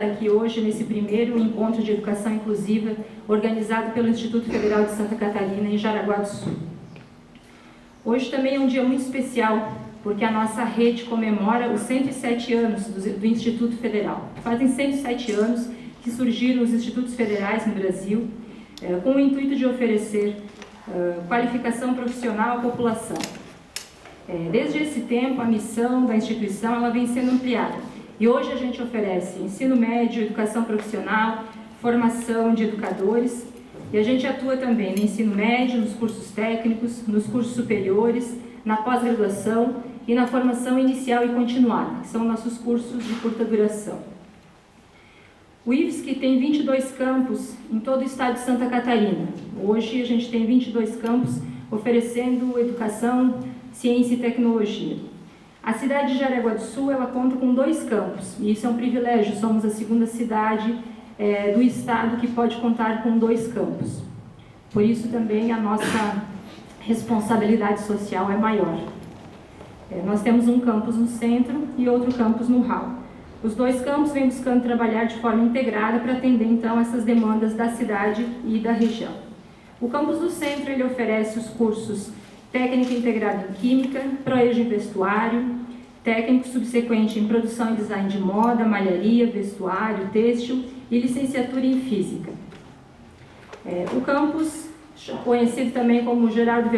aqui hoje nesse primeiro encontro de educação inclusiva organizado pelo Instituto Federal de Santa Catarina em Jaraguá do Sul. Hoje também é um dia muito especial, porque a nossa rede comemora os 107 anos do Instituto Federal. Fazem 107 anos que surgiram os institutos federais no Brasil, com o intuito de oferecer qualificação profissional à população. Desde esse tempo, a missão da instituição ela vem sendo ampliada. E hoje a gente oferece ensino médio, educação profissional, formação de educadores, e a gente atua também no ensino médio, nos cursos técnicos, nos cursos superiores, na pós-graduação e na formação inicial e continuada, que são nossos cursos de curta duração. O IFSC tem 22 campos em todo o estado de Santa Catarina. Hoje a gente tem 22 campos oferecendo educação, ciência e tecnologia. A cidade de Jaraguá do Sul ela conta com 2 campos, e isso é um privilégio, somos a segunda cidade do estado que pode contar com 2 campos. Por isso também a nossa responsabilidade social é maior. Nós temos um campus no centro e outro campus no hall. Os 2 campos vêm buscando trabalhar de forma integrada para atender então essas demandas da cidade e da região. O campus do centro ele oferece os cursos técnica integrada em química, proejo em vestuário, técnico subsequente em produção e design de moda, malharia, vestuário, têxtil e licenciatura em física. O campus, conhecido também como Geraldo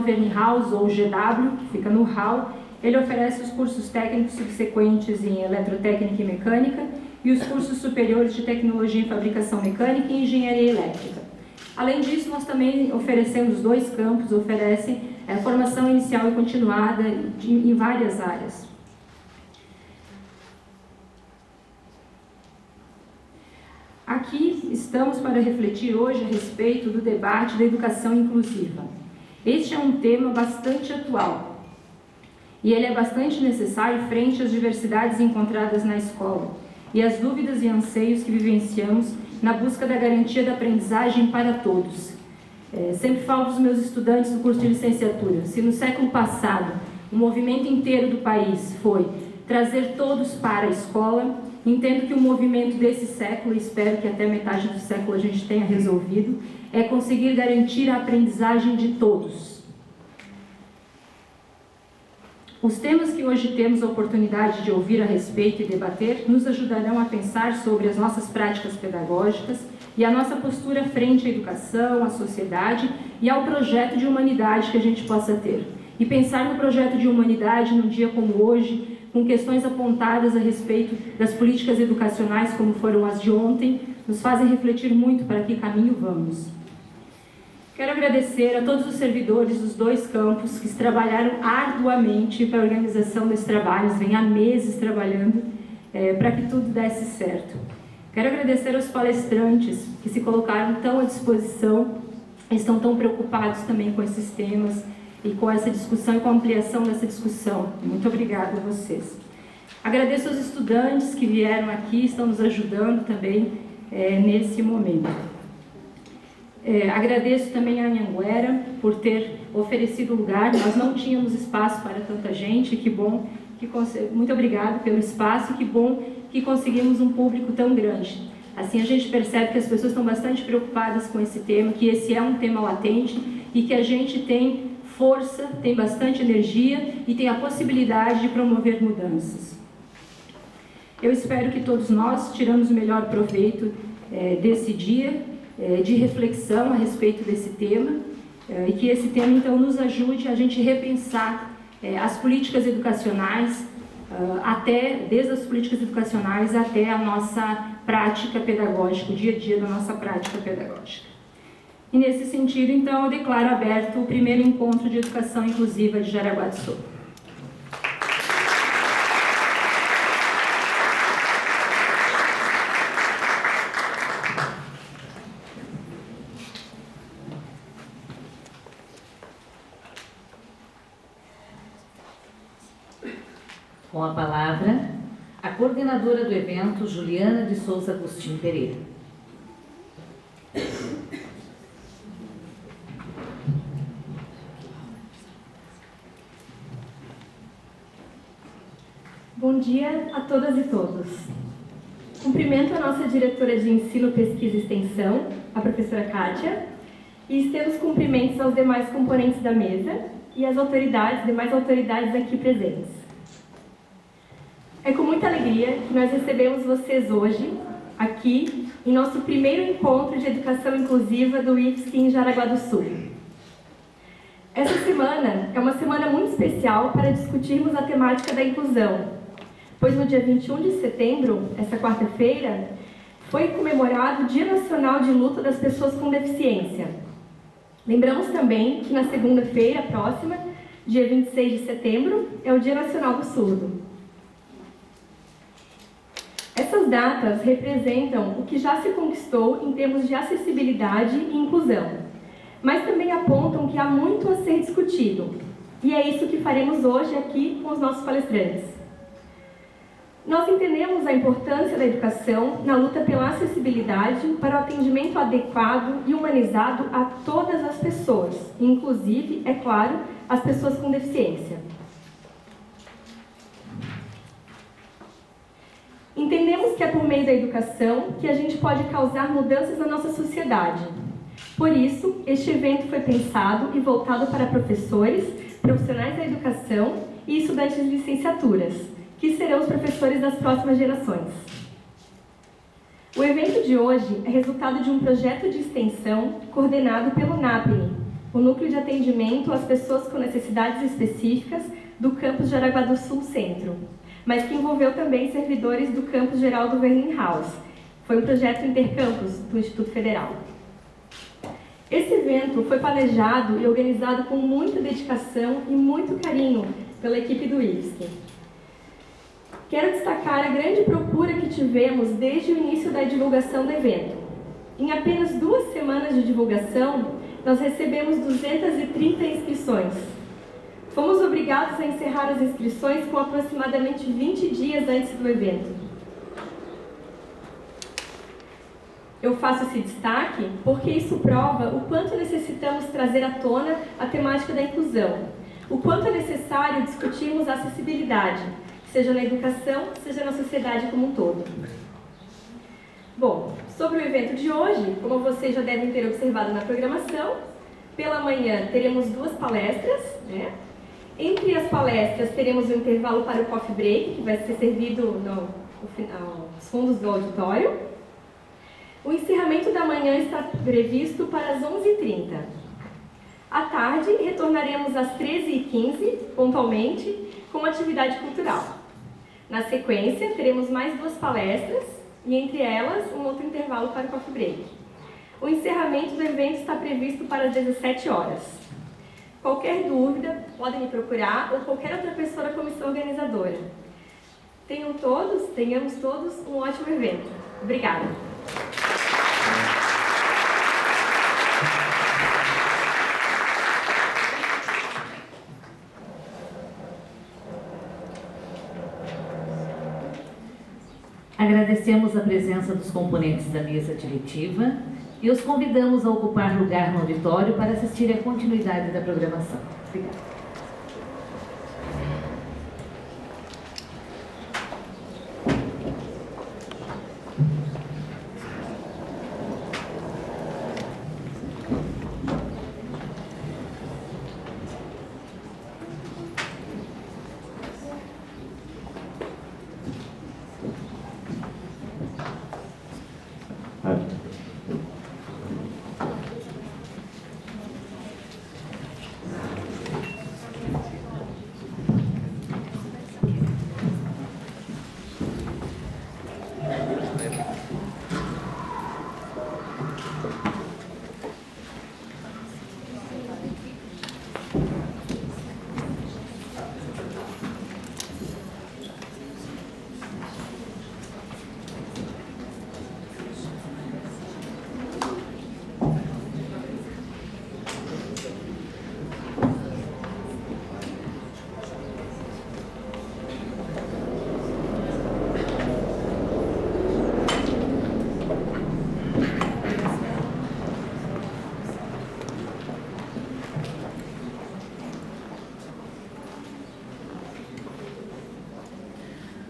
Verne House ou GW, que fica no hall, ele oferece os cursos técnicos subsequentes em eletrotécnica e mecânica e os cursos superiores de tecnologia em fabricação mecânica e engenharia elétrica. Além disso, nós também oferecemos 2 campos, oferecem formação inicial e continuada em várias áreas. Aqui estamos para refletir hoje a respeito do debate da educação inclusiva. Este é um tema bastante atual e ele é bastante necessário frente às diversidades encontradas na escola e às dúvidas e anseios que vivenciamos na busca da garantia da aprendizagem para todos. Sempre falo para os meus estudantes do curso de licenciatura, se no século passado o movimento inteiro do país foi trazer todos para a escola, entendo que o movimento desse século, e espero que até metade do século a gente tenha resolvido, é conseguir garantir a aprendizagem de todos. Os temas que hoje temos a oportunidade de ouvir a respeito e debater nos ajudarão a pensar sobre as nossas práticas pedagógicas e a nossa postura frente à educação, à sociedade e ao projeto de humanidade que a gente possa ter. E pensar no projeto de humanidade num dia como hoje, com questões apontadas a respeito das políticas educacionais como foram as de ontem, nos fazem refletir muito para que caminho vamos. Quero agradecer a todos os servidores dos 2 campos que trabalharam arduamente para a organização desses trabalhos, vêm há meses trabalhando para que tudo desse certo. Quero agradecer aos palestrantes que se colocaram tão à disposição, estão tão preocupados também com esses temas e com essa discussão e com a ampliação dessa discussão. Muito obrigada a vocês. Agradeço aos estudantes que vieram aqui, estão nos ajudando também nesse momento. Agradeço também a Anhanguera por ter oferecido lugar, nós não tínhamos espaço para tanta gente, que bom, muito obrigada pelo espaço, que bom que conseguimos um público tão grande. Assim a gente percebe que as pessoas estão bastante preocupadas com esse tema, que esse é um tema latente e que a gente tem força, tem bastante energia e tem a possibilidade de promover mudanças. Eu espero que todos nós tiramos o melhor proveito desse dia, de reflexão a respeito desse tema, e que esse tema então nos ajude a gente repensar as políticas educacionais, desde as políticas educacionais até a nossa prática pedagógica, o dia a dia da nossa prática pedagógica. E nesse sentido, então, eu declaro aberto o primeiro encontro de educação inclusiva de Jaraguá do Sul. Com a palavra, a coordenadora do evento, Juliana de Souza Agostinho Pereira. Bom dia a todas e todos. Cumprimento a nossa diretora de Ensino, Pesquisa e Extensão, a professora Kátia, e estendo os cumprimentos aos demais componentes da mesa e às demais autoridades aqui presentes. É com muita alegria que nós recebemos vocês hoje, aqui, em nosso primeiro encontro de educação inclusiva do IFSC em Jaraguá do Sul. Essa semana é uma semana muito especial para discutirmos a temática da inclusão, pois no dia 21 de setembro, essa quarta-feira, foi comemorado o Dia Nacional de Luta das Pessoas com Deficiência. Lembramos também que na segunda-feira próxima, dia 26 de setembro, é o Dia Nacional do Surdo. Essas datas representam o que já se conquistou em termos de acessibilidade e inclusão, mas também apontam que há muito a ser discutido, e é isso que faremos hoje aqui com os nossos palestrantes. Nós entendemos a importância da educação na luta pela acessibilidade para o atendimento adequado e humanizado a todas as pessoas, inclusive, é claro, as pessoas com deficiência. Entendemos que é por meio da educação que a gente pode causar mudanças na nossa sociedade. Por isso, este evento foi pensado e voltado para professores, profissionais da educação e estudantes de licenciaturas, que serão os professores das próximas gerações. O evento de hoje é resultado de um projeto de extensão coordenado pelo NAPNE, o Núcleo de Atendimento às Pessoas com Necessidades Específicas do campus de Jaraguá do Sul Centro, mas que envolveu também servidores do campus Geraldo Werninghaus. Foi um projeto intercampus do Instituto Federal. Esse evento foi planejado e organizado com muita dedicação e muito carinho pela equipe do IFSC. Quero destacar a grande procura que tivemos desde o início da divulgação do evento. Em apenas 2 semanas de divulgação, nós recebemos 230 inscrições. Fomos obrigados a encerrar as inscrições com aproximadamente 20 dias antes do evento. Eu faço esse destaque porque isso prova o quanto necessitamos trazer à tona a temática da inclusão, o quanto é necessário discutirmos a acessibilidade, seja na educação, seja na sociedade como um todo. Bom, sobre o evento de hoje, como vocês já devem ter observado na programação, pela manhã teremos 2 palestras, né? Entre as palestras teremos um intervalo para o coffee break, que vai ser servido nos fundos do auditório. O encerramento da manhã está previsto para as 11h30. À tarde, retornaremos às 13h15, pontualmente, com atividade cultural. Na sequência, teremos mais 2 palestras e, entre elas, um outro intervalo para o coffee break. O encerramento do evento está previsto para as 17 horas. Qualquer dúvida, podem me procurar ou qualquer outra pessoa da comissão organizadora. Tenhamos todos um ótimo evento. Obrigada. Agradecemos a presença dos componentes da mesa diretiva e os convidamos a ocupar lugar no auditório para assistir à continuidade da programação. Obrigada.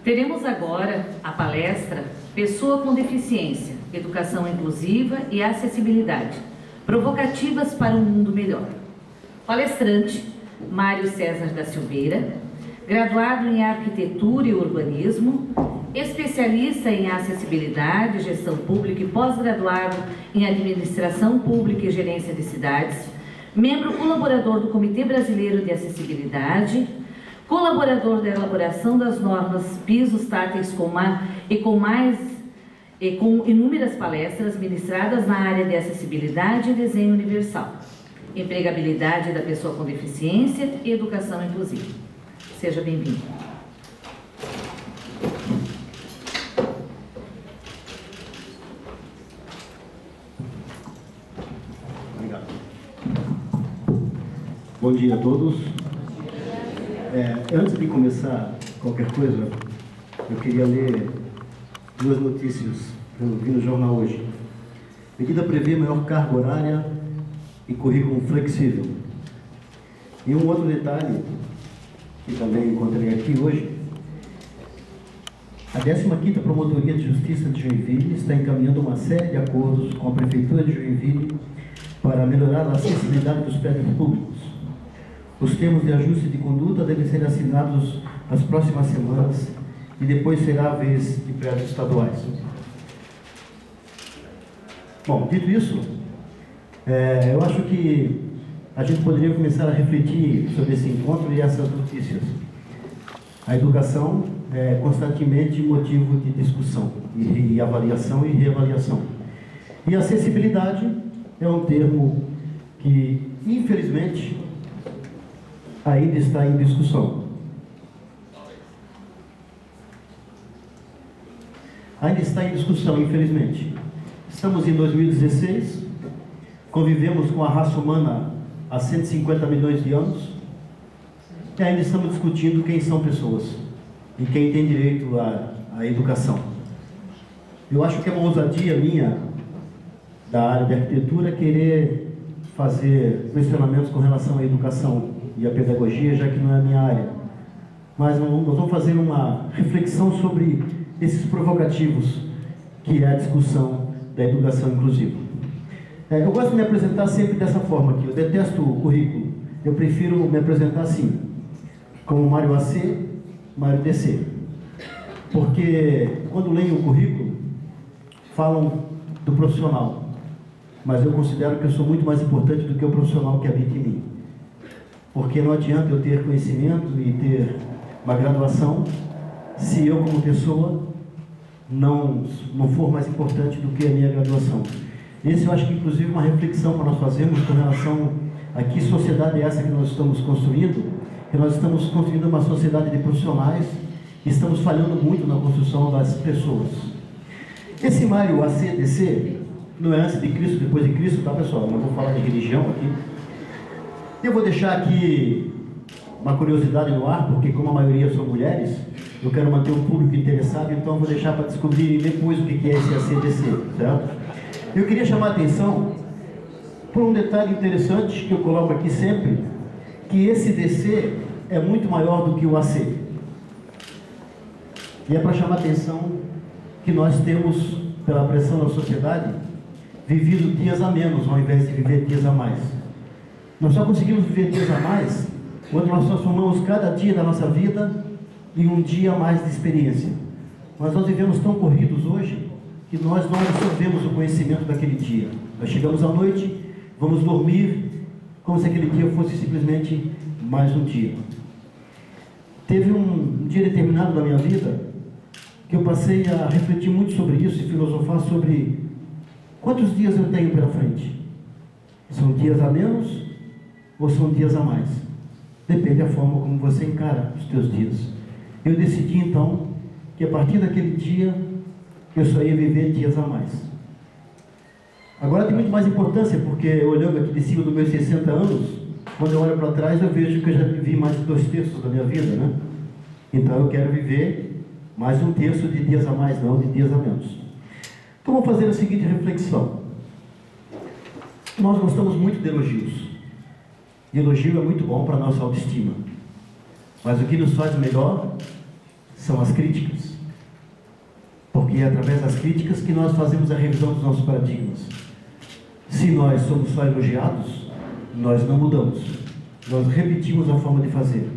Teremos agora a palestra Pessoa com deficiência, educação inclusiva e acessibilidade, provocativas para um mundo melhor. Palestrante, Mário César da Silveira, graduado em Arquitetura e Urbanismo, especialista em acessibilidade, gestão pública e pós-graduado em Administração Pública e Gerência de Cidades, membro colaborador do Comitê Brasileiro de Acessibilidade, colaborador da elaboração das normas pisos táteis e com inúmeras palestras ministradas na área de acessibilidade e desenho universal, empregabilidade da pessoa com deficiência e educação inclusiva. Seja bem-vindo. Obrigado. Bom dia a todos. Antes de começar qualquer coisa, eu queria ler duas notícias que eu vi no jornal hoje. Medida prevê maior carga horária e currículo flexível. E um outro detalhe, que também encontrei aqui hoje, a 15ª Promotoria de Justiça de Joinville está encaminhando uma série de acordos com a Prefeitura de Joinville para melhorar a acessibilidade dos prédios públicos. Os termos de ajuste de conduta devem ser assinados nas próximas semanas e depois será a vez de prédios estaduais. Bom, dito isso, eu acho que a gente poderia começar a refletir sobre esse encontro e essas notícias. A educação é constantemente motivo de discussão e avaliação e reavaliação. E a acessibilidade é um termo que, infelizmente, ainda está em discussão. Ainda está em discussão, infelizmente. Estamos em 2016, convivemos com a raça humana há 150 milhões de anos e ainda estamos discutindo quem são pessoas e quem tem direito à educação. Eu acho que é uma ousadia minha, da área de arquitetura, querer fazer questionamentos com relação à educação e à pedagogia, já que não é a minha área. Mas nós vamos fazer uma reflexão sobre esses provocativos que é a discussão da educação inclusiva. Eu gosto de me apresentar sempre dessa forma aqui. Eu detesto o currículo. Eu prefiro me apresentar assim, como Mário AC, Mário DC. Porque quando leem o currículo, falam do profissional. Mas eu considero que eu sou muito mais importante do que o profissional que habita em mim. Porque não adianta eu ter conhecimento e ter uma graduação se eu, como pessoa, não for mais importante do que a minha graduação. Esse eu acho que, inclusive, é uma reflexão para nós fazermos com relação a que sociedade é essa que nós estamos construindo, que nós estamos construindo uma sociedade de profissionais e estamos falhando muito na construção das pessoas. Esse Mário ACDC não é antes de Cristo, depois de Cristo, tá, pessoal? Não vou falar de religião aqui. Eu vou deixar aqui uma curiosidade no ar, porque como a maioria são mulheres, eu quero manter um público interessado, então vou deixar para descobrir depois o que é esse ACDC, certo? Eu queria chamar a atenção por um detalhe interessante que eu coloco aqui sempre, que esse DC é muito maior do que o AC. E é para chamar a atenção que nós temos, pela pressão da sociedade, vivido dias a menos, ao invés de viver dias a mais. Nós só conseguimos viver dias a mais quando nós transformamos cada dia da nossa vida em um dia a mais de experiência. Mas nós vivemos tão corridos hoje que nós não absorvemos o conhecimento daquele dia. Nós chegamos à noite, vamos dormir como se aquele dia fosse simplesmente mais um dia. Teve um dia determinado da minha vida que eu passei a refletir muito sobre isso e filosofar sobre quantos dias eu tenho pela frente. São dias a menos ou são dias a mais? Depende da forma como você encara os teus dias. Eu decidi então que a partir daquele dia eu só ia viver dias a mais. Agora tem muito mais importância, porque olhando aqui de cima dos meus 60 anos, quando eu olho para trás eu vejo que eu já vivi mais de 2/3 da minha vida, né? Então eu quero viver mais 1/3 de dias a mais, não de dias a menos. Então vou fazer a seguinte reflexão. Nós gostamos muito de elogios. E elogio é muito bom para a nossa autoestima. Mas o que nos faz melhor são as críticas. Porque porque é através das críticas que nós fazemos a revisão dos nossos paradigmas. Se nós somos só elogiados, nós não mudamos. Nós repetimos a forma de fazer.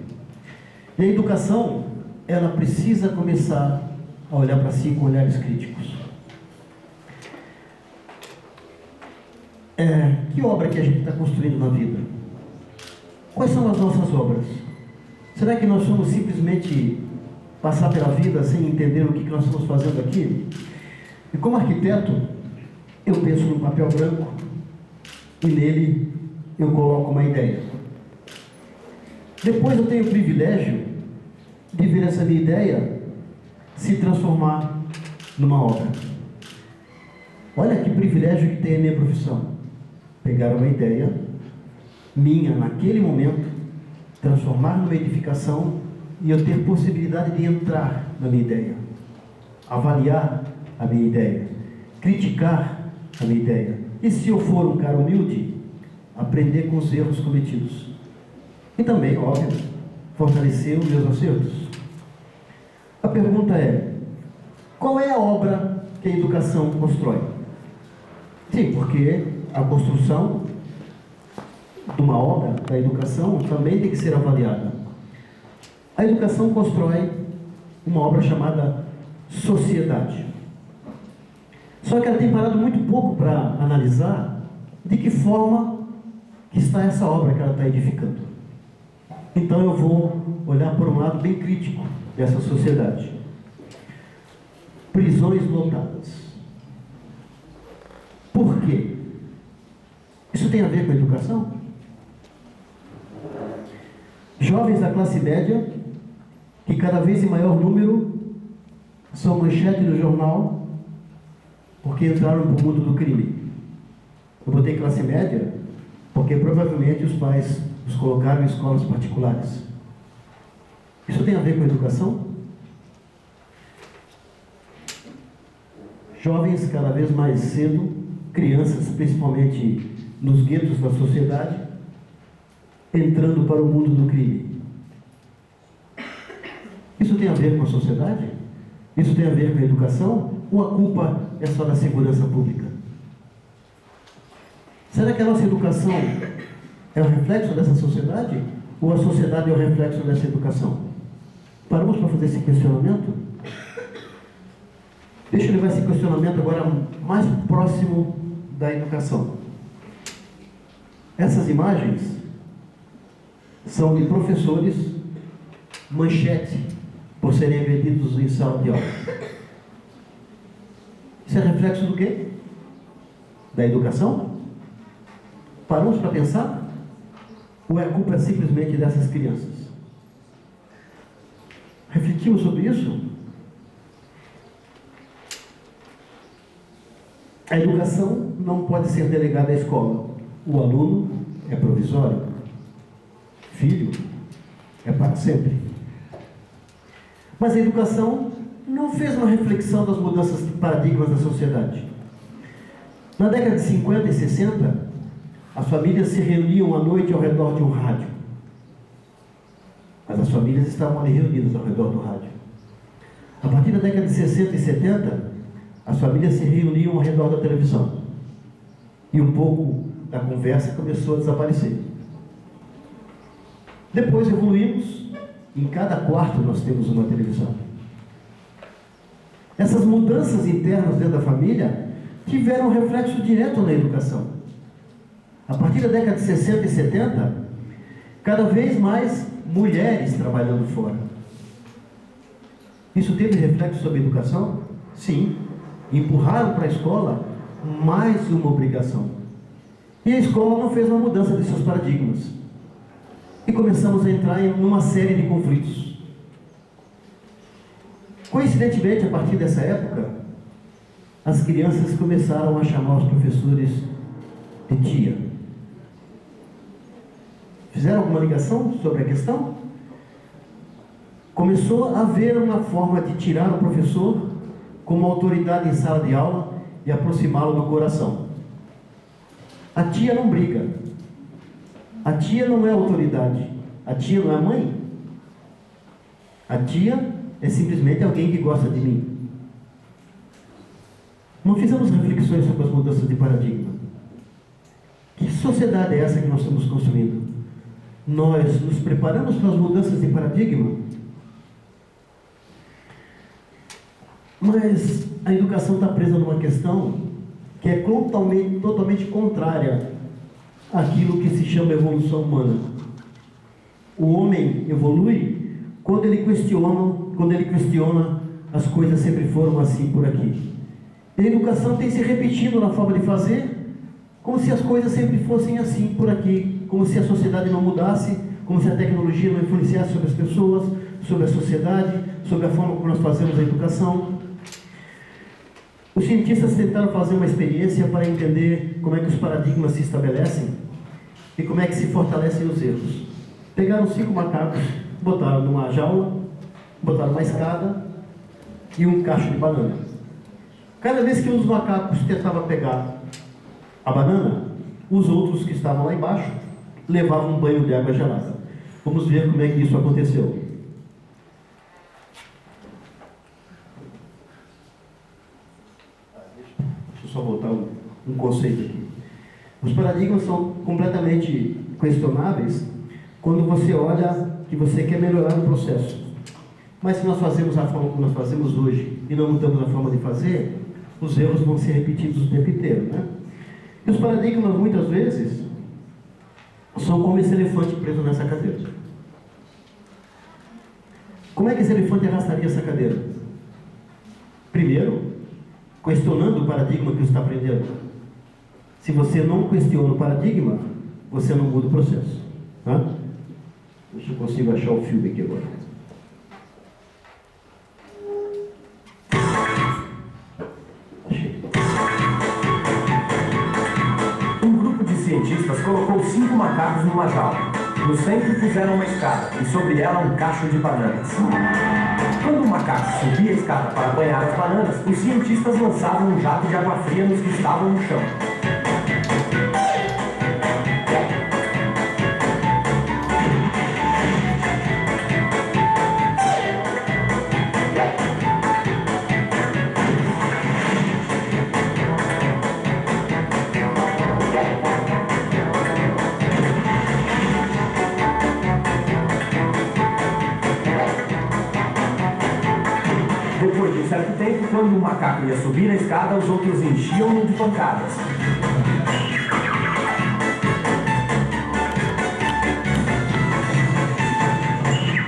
E a educação, ela precisa começar a olhar para si com olhares críticos. Que obra que a gente está construindo na vida? Quais são as nossas obras? Será que nós somos simplesmente passar pela vida sem entender o que nós estamos fazendo aqui? E como arquiteto, eu penso num papel branco e nele eu coloco uma ideia. Depois eu tenho o privilégio de ver essa minha ideia se transformar numa obra. Olha que privilégio que tem a minha profissão. Pegar uma ideia minha naquele momento, transformar numa edificação e eu ter possibilidade de entrar na minha ideia, avaliar a minha ideia, criticar a minha ideia. E se eu for um cara humilde, aprender com os erros cometidos. E também, óbvio, fortalecer os meus acertos. A pergunta é: qual é a obra que a educação constrói? Sim, porque a construção de uma obra da educação também tem que ser avaliada. A educação constrói uma obra chamada sociedade. Só que ela tem parado muito pouco para analisar de que forma que está essa obra que ela está edificando. Então eu vou olhar por um lado bem crítico dessa sociedade. Prisões lotadas. Por quê? Isso tem a ver com a educação? Jovens da classe média, que cada vez em maior número são manchete no jornal porque entraram para o mundo do crime. Eu botei classe média porque provavelmente os pais os colocaram em escolas particulares. Isso tem a ver com a educação? Jovens cada vez mais cedo, crianças principalmente nos guetos da sociedade, entrando para o mundo do crime. Isso tem a ver com a sociedade? Isso tem a ver com a educação? Ou a culpa é só da segurança pública? Será que a nossa educação é o reflexo dessa sociedade? Ou a sociedade é o reflexo dessa educação? Paramos para fazer esse questionamento? Deixa eu levar esse questionamento agora mais próximo da educação. Essas imagens são de professores manchete por serem vendidos em sala de aula. Isso é reflexo do quê? Da educação? Paramos para pensar? Ou a culpa é simplesmente dessas crianças? Refletimos sobre isso? A educação não pode ser delegada à escola. O aluno é provisório. Filho é para sempre. Mas a educação não fez uma reflexão das mudanças de paradigmas da sociedade. Na década de 50 e 60, as famílias se reuniam à noite ao redor de um rádio. Mas as famílias estavam ali reunidas ao redor do rádio. A partir da década de 60 e 70, as famílias se reuniam ao redor da televisão. E um pouco da conversa começou a desaparecer. Depois evoluímos, em cada quarto nós temos uma televisão. Essas mudanças internas dentro da família tiveram um reflexo direto na educação. A partir da década de 60 e 70, cada vez mais mulheres trabalhando fora. Isso teve reflexo sobre a educação? Sim. Empurraram para a escola mais uma obrigação. E a escola não fez uma mudança de seus paradigmas. E começamos a entrar em uma série de conflitos. Coincidentemente, a partir dessa época, as crianças começaram a chamar os professores de tia. Fizeram alguma ligação sobre a questão? Começou a haver uma forma de tirar o professor como autoridade em sala de aula e aproximá-lo do coração. A tia não briga. A tia não é autoridade. A tia não é mãe. A tia é simplesmente alguém que gosta de mim. Não fizemos reflexões sobre as mudanças de paradigma. Que sociedade é essa que nós estamos construindo? Nós nos preparamos para as mudanças de paradigma? Mas a educação está presa numa questão que é totalmente contrária àquilo que se chama evolução humana. O homem evolui quando ele questiona as coisas sempre foram assim por aqui. E a educação tem se repetindo na forma de fazer, como se as coisas sempre fossem assim por aqui, como se a sociedade não mudasse, como se a tecnologia não influenciasse sobre as pessoas, sobre a sociedade, sobre a forma como nós fazemos a educação. Os cientistas tentaram fazer uma experiência para entender como é que os paradigmas se estabelecem e como é que se fortalecem os erros. Pegaram 5 macacos, botaram numa jaula, botaram uma escada e um cacho de banana. Cada vez que um dos macacos tentava pegar a banana, os outros que estavam lá embaixo levavam um banho de água gelada. Vamos ver como é que isso aconteceu. Deixa eu só voltar um conceito aqui. Os paradigmas são completamente questionáveis quando você olha que você quer melhorar o processo. Mas se nós fazemos a forma como nós fazemos hoje e não mudamos a forma de fazer, os erros vão ser repetidos o tempo inteiro, né? E os paradigmas, muitas vezes, são como esse elefante preso nessa cadeira. Como é que esse elefante arrastaria essa cadeira? Primeiro, questionando o paradigma que você está aprendendo. Se você não questiona o paradigma, você não muda o processo. Tá? Deixa eu consigo achar o filme aqui agora. Um grupo de cientistas colocou 5 macacos numa jaula. No centro puseram uma escada e sobre ela um cacho de bananas. Quando o macaco subia a escada para banhar as bananas, os cientistas lançavam um jato de água fria nos que estavam no chão. Depois de um certo tempo, quando o macaco ia subir a escada, os outros enchiam-no de pancadas.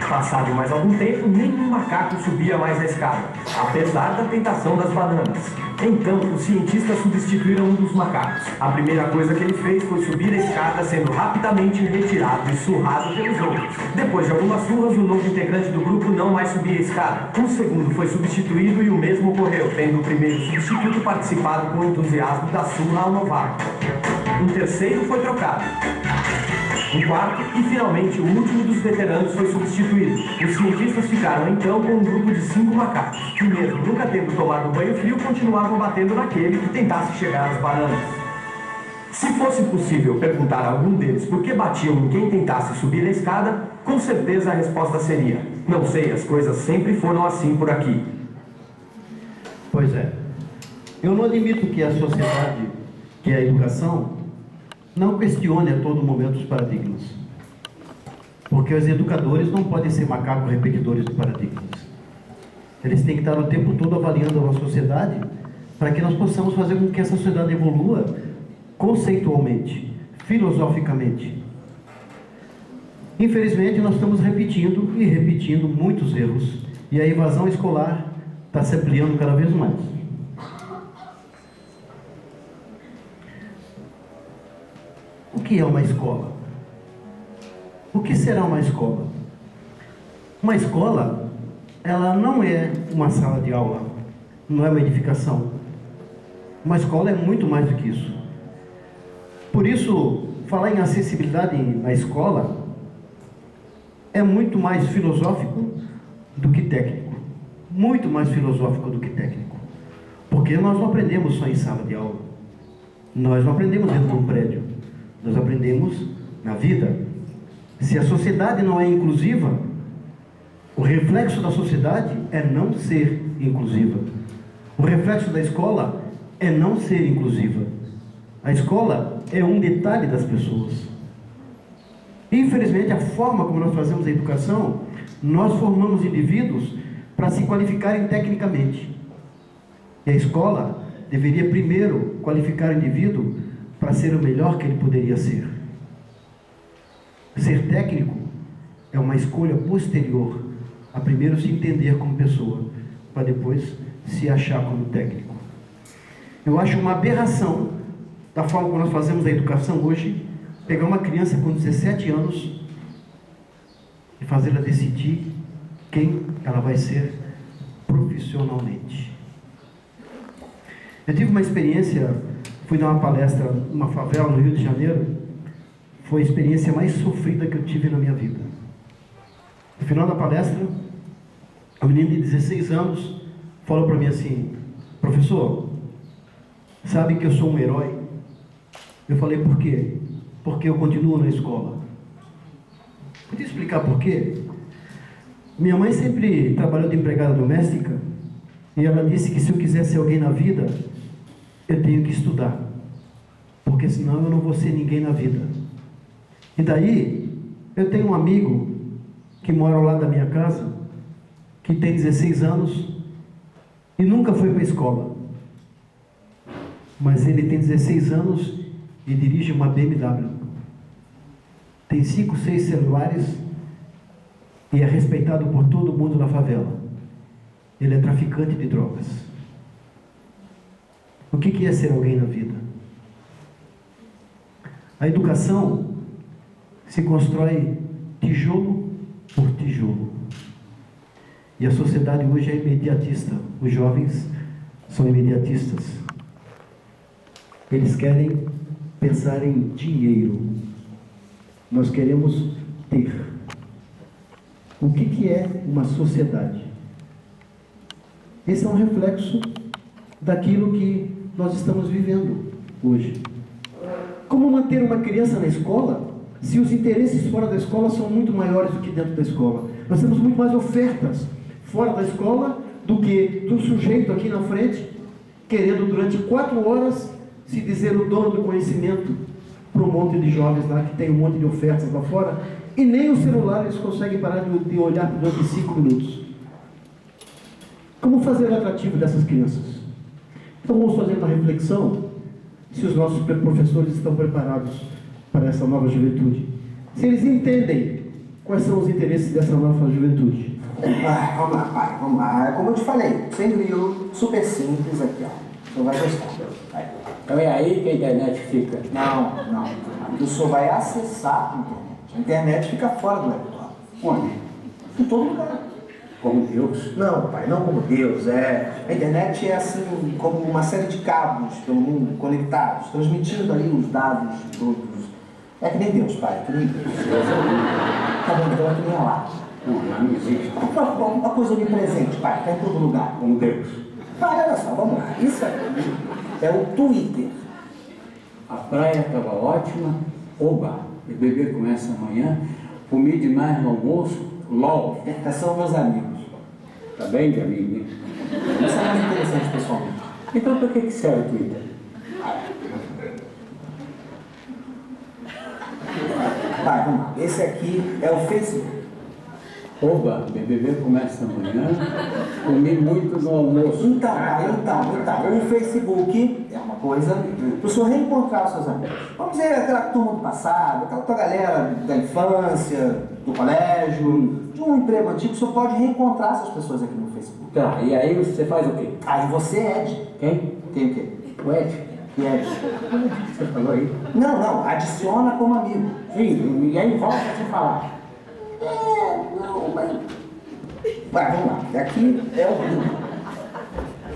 Passado mais algum tempo, nenhum macaco subia mais a escada, apesar da tentação das bananas. Então, os cientistas substituíram um dos macacos. A primeira coisa que ele fez foi subir a escada, sendo rapidamente retirado e surrado pelos outros. Depois de algumas surras, o novo integrante do grupo não mais subia a escada. Um segundo foi substituído e o mesmo ocorreu, tendo o primeiro substituto participado com entusiasmo da surra ao novato. Um terceiro foi trocado. Um quarto e, finalmente, o último dos veteranos foi substituído. Os cientistas ficaram, então, com um grupo de 5 macacos, que mesmo nunca tendo tomado banho frio, continuavam batendo naquele que tentasse chegar às bananas. Se fosse possível perguntar a algum deles por que batiam em quem tentasse subir a escada, com certeza a resposta seria: não sei, as coisas sempre foram assim por aqui. Pois é. Eu não admito que a sociedade, que a educação, não questione a todo momento os paradigmas. Porque os educadores não podem ser macacos repetidores de paradigmas. Eles têm que estar o tempo todo avaliando a sociedade para que nós possamos fazer com que essa sociedade evolua conceitualmente, filosoficamente. Infelizmente, nós estamos repetindo e repetindo muitos erros. E a evasão escolar está se ampliando cada vez mais. O que é uma escola? O que será uma escola? Uma escola, ela não é uma sala de aula, não é uma edificação. Uma escola é muito mais do que isso. Por isso, falar em acessibilidade na escola é muito mais filosófico do que técnico. Muito mais filosófico do que técnico. Porque nós não aprendemos só em sala de aula. Nós não aprendemos dentro de um prédio. Nós aprendemos na vida. Se a sociedade não é inclusiva, o reflexo da sociedade é não ser inclusiva. O reflexo da escola é não ser inclusiva. A escola é um detalhe das pessoas. Infelizmente, a forma como nós fazemos a educação, nós formamos indivíduos para se qualificarem tecnicamente. E a escola deveria primeiro qualificar o indivíduo para ser o melhor que ele poderia ser. Ser técnico é uma escolha posterior a primeiro se entender como pessoa, para depois se achar como técnico. Eu acho uma aberração da forma como nós fazemos a educação hoje, pegar uma criança com 17 anos e fazê-la decidir quem ela vai ser profissionalmente. Eu tive uma experiência, fui dar uma palestra numa favela no Rio de Janeiro, foi a experiência mais sofrida que eu tive na minha vida. No final da palestra, a menina de 16 anos falou para mim assim: professor, sabe que eu sou um herói? Eu falei, por quê? Porque eu continuo na escola. Podia explicar por quê? Minha mãe sempre trabalhou de empregada doméstica e ela disse que se eu quiser ser alguém na vida, eu tenho que estudar, porque senão eu não vou ser ninguém na vida. E daí, eu tenho um amigo que mora ao lado da minha casa, que tem 16 anos e nunca foi para a escola. Mas ele tem 16 anos e dirige uma BMW. Tem 5, 6 celulares e é respeitado por todo mundo na favela. Ele é traficante de drogas. O que é ser alguém na vida? A educação se constrói tijolo por tijolo. E a sociedade hoje é imediatista. Os jovens são imediatistas. Eles querem pensar em dinheiro. Nós queremos ter. O que é uma sociedade? Esse é um reflexo daquilo que nós estamos vivendo hoje. Como manter uma criança na escola se os interesses fora da escola são muito maiores do que dentro da escola? Nós temos muito mais ofertas fora da escola do que do sujeito aqui na frente, querendo durante 4 horas se dizer o dono do conhecimento para um monte de jovens lá que tem um monte de ofertas lá fora, e nem o celular eles conseguem parar de olhar durante 5 minutos. Como fazer o atrativo dessas crianças? Então vamos fazer uma reflexão se os nossos professores estão preparados para essa nova juventude. Se eles entendem quais são os interesses dessa nova juventude. Vamos lá, pai, vamos lá. Como eu te falei, sem grilo, super simples aqui, ó. Você vai gostar. Vai. Então é aí que a internet fica. Não. Aqui o senhor vai acessar a internet. A internet fica fora do laptop. Onde? Em todo lugar. Como Deus. Não, pai, não como Deus. A internet é assim, como uma série de cabos pelo mundo conectados, transmitindo ali os dados todos. É que nem Deus, pai, que nem Deus. Tá bom, então é que nem lá. Não existe. Uma coisa onipresente, pai, tá em todo lugar. Como Deus. Pai, olha só, vamos lá. Isso aqui é o Twitter. A praia estava ótima. Oba, o bebê começa amanhã. Comi demais no almoço. LOL. São meus amigos. Tá bem de amigo, hein? Não são mais interessantes pessoalmente. Então para que serve o Twitter? Pai, vamos lá. Esse aqui é o Facebook. Oba, BBB começa amanhã. Comi muito no almoço. Então. O Facebook é uma coisa para o senhor reencontrar os seus amigos. Vamos dizer, aquela turma do passado, aquela tua galera da infância, do colégio, de um emprego antigo, o senhor pode reencontrar essas pessoas aqui no Facebook. Tá, e aí você faz o quê? Aí você é Ed. Quem? Tem o quê? O Ed. Que Ed? Você falou aí? Não, adiciona como amigo. Sim, e aí volta a se falar. Não, mas... Vai, vamos lá. Aqui é o Google.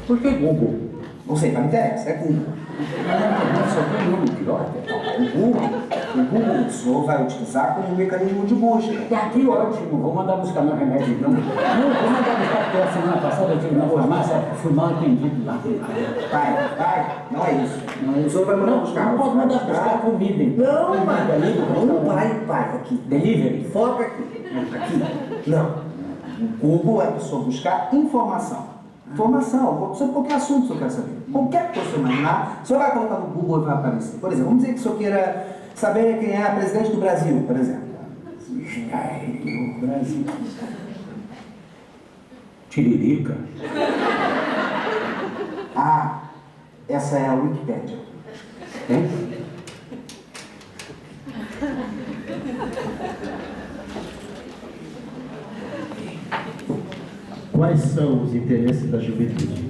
Por que Google? Não sei, mas não interessa, é Google. Só tem nome de ordem. O Google o senhor vai utilizar como um mecanismo de busca. E aqui, ótimo, vou mandar buscar meu remédio então. Não, vou mandar buscar porque a semana passada eu tive na farmácia, fui mal atendido lá. Vai, não é isso. O senhor vai mandar buscar. Não pode mandar buscar comida então. Não, pai. Delivery, Vai, aqui. Delivery? Foca aqui. Aqui. Não. O Google é para o senhor buscar informação. Informação, sobre qualquer assunto que o senhor quer saber. Qualquer coisa que você imaginar, o senhor vai colocar no Google e vai aparecer. Por exemplo, vamos dizer que o senhor queira saber quem é a presidente do Brasil, por exemplo. O Brasil. Tiririca. Ah, essa é a Wikipédia. Quais são os interesses da juventude?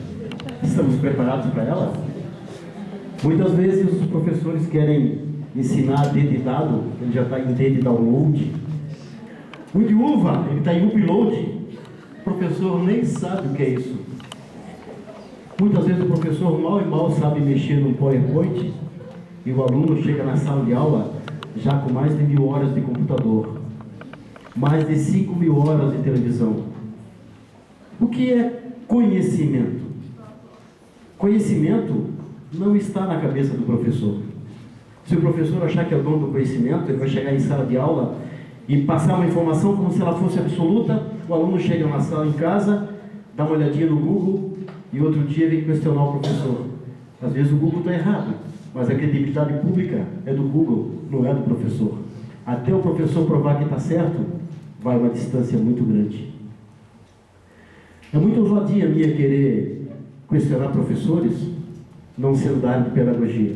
Estamos preparados para ela? Muitas vezes os professores querem ensinar D de dado, ele já está em D de download. O de uva, ele está em upload. O professor nem sabe o que é isso. Muitas vezes o professor mal e mal sabe mexer no PowerPoint e o aluno chega na sala de aula já com mais de 1000 horas de computador, mais de 5000 horas de televisão. O que é conhecimento? Conhecimento não está na cabeça do professor. Se o professor achar que é o dono do conhecimento, ele vai chegar em sala de aula e passar uma informação como se ela fosse absoluta. O aluno chega na sala em casa, dá uma olhadinha no Google e outro dia vem questionar o professor. Às vezes o Google está errado, mas a credibilidade pública é do Google, não é do professor. Até o professor provar que está certo, vai uma distância muito grande. É muita ousadia minha querer questionar professores, não sendo da área de pedagogia.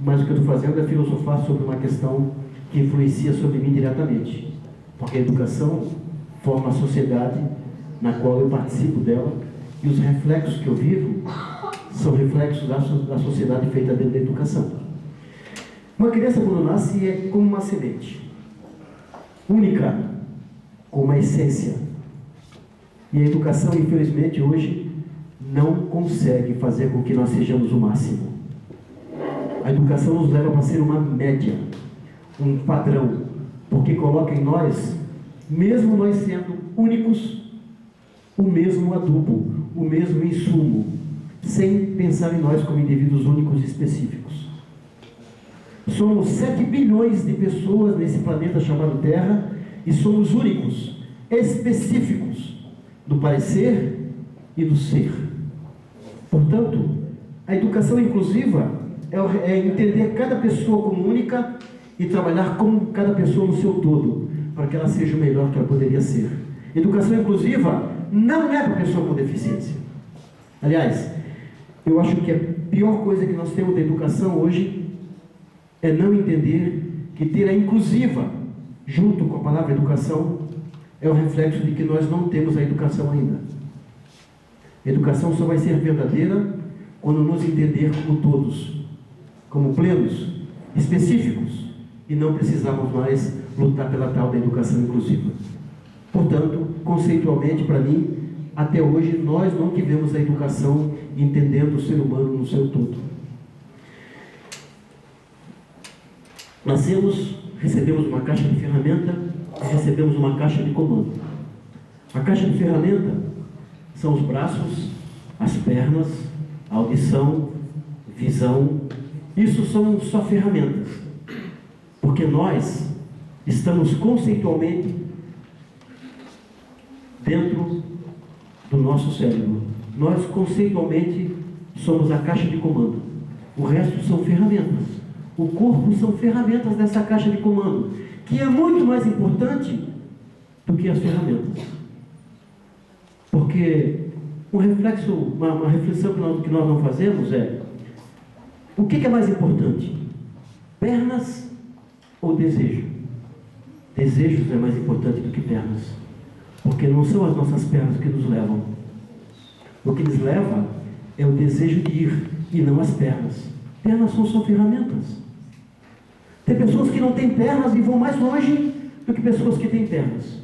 Mas o que eu estou fazendo é filosofar sobre uma questão que influencia sobre mim diretamente. Porque a educação forma a sociedade na qual eu participo dela, e os reflexos que eu vivo são reflexos da sociedade feita dentro da educação. Uma criança, quando nasce, é como uma semente, única, com uma essência. E a educação, infelizmente, hoje não consegue fazer com que nós sejamos o máximo. A educação nos leva para ser uma média, um padrão, porque coloca em nós, mesmo nós sendo únicos, o mesmo adubo, o mesmo insumo, sem pensar em nós como indivíduos únicos e específicos. Somos 7 bilhões de pessoas nesse planeta chamado Terra e somos únicos, específicos do parecer e do ser. Portanto, a educação inclusiva é entender cada pessoa como única e trabalhar com cada pessoa no seu todo, para que ela seja o melhor que ela poderia ser. Educação inclusiva não é para pessoa com deficiência. Aliás, eu acho que a pior coisa que nós temos da educação hoje é não entender que ter a inclusiva junto com a palavra educação é o reflexo de que nós não temos a educação ainda. A educação só vai ser verdadeira quando nos entender como todos, como plenos, específicos, e não precisamos mais lutar pela tal da educação inclusiva. Portanto, conceitualmente, para mim, até hoje, nós não tivemos a educação entendendo o ser humano no seu todo. Nascemos, recebemos uma caixa de ferramenta e recebemos uma caixa de comando. A caixa de ferramenta são os braços, as pernas, a audição, visão. Isso são só ferramentas, porque nós estamos conceitualmente dentro do nosso cérebro. Nós conceitualmente somos a caixa de comando. O resto são ferramentas. O corpo são ferramentas dessa caixa de comando, que é muito mais importante do que as ferramentas. Porque uma reflexão que nós não fazemos é: o que é mais importante? Pernas ou desejo? Desejos é mais importante do que pernas, porque não são as nossas pernas que nos levam. O que nos leva é o desejo de ir, e não as pernas. Pernas são só ferramentas. Tem pessoas que não têm pernas e vão mais longe do que pessoas que têm pernas.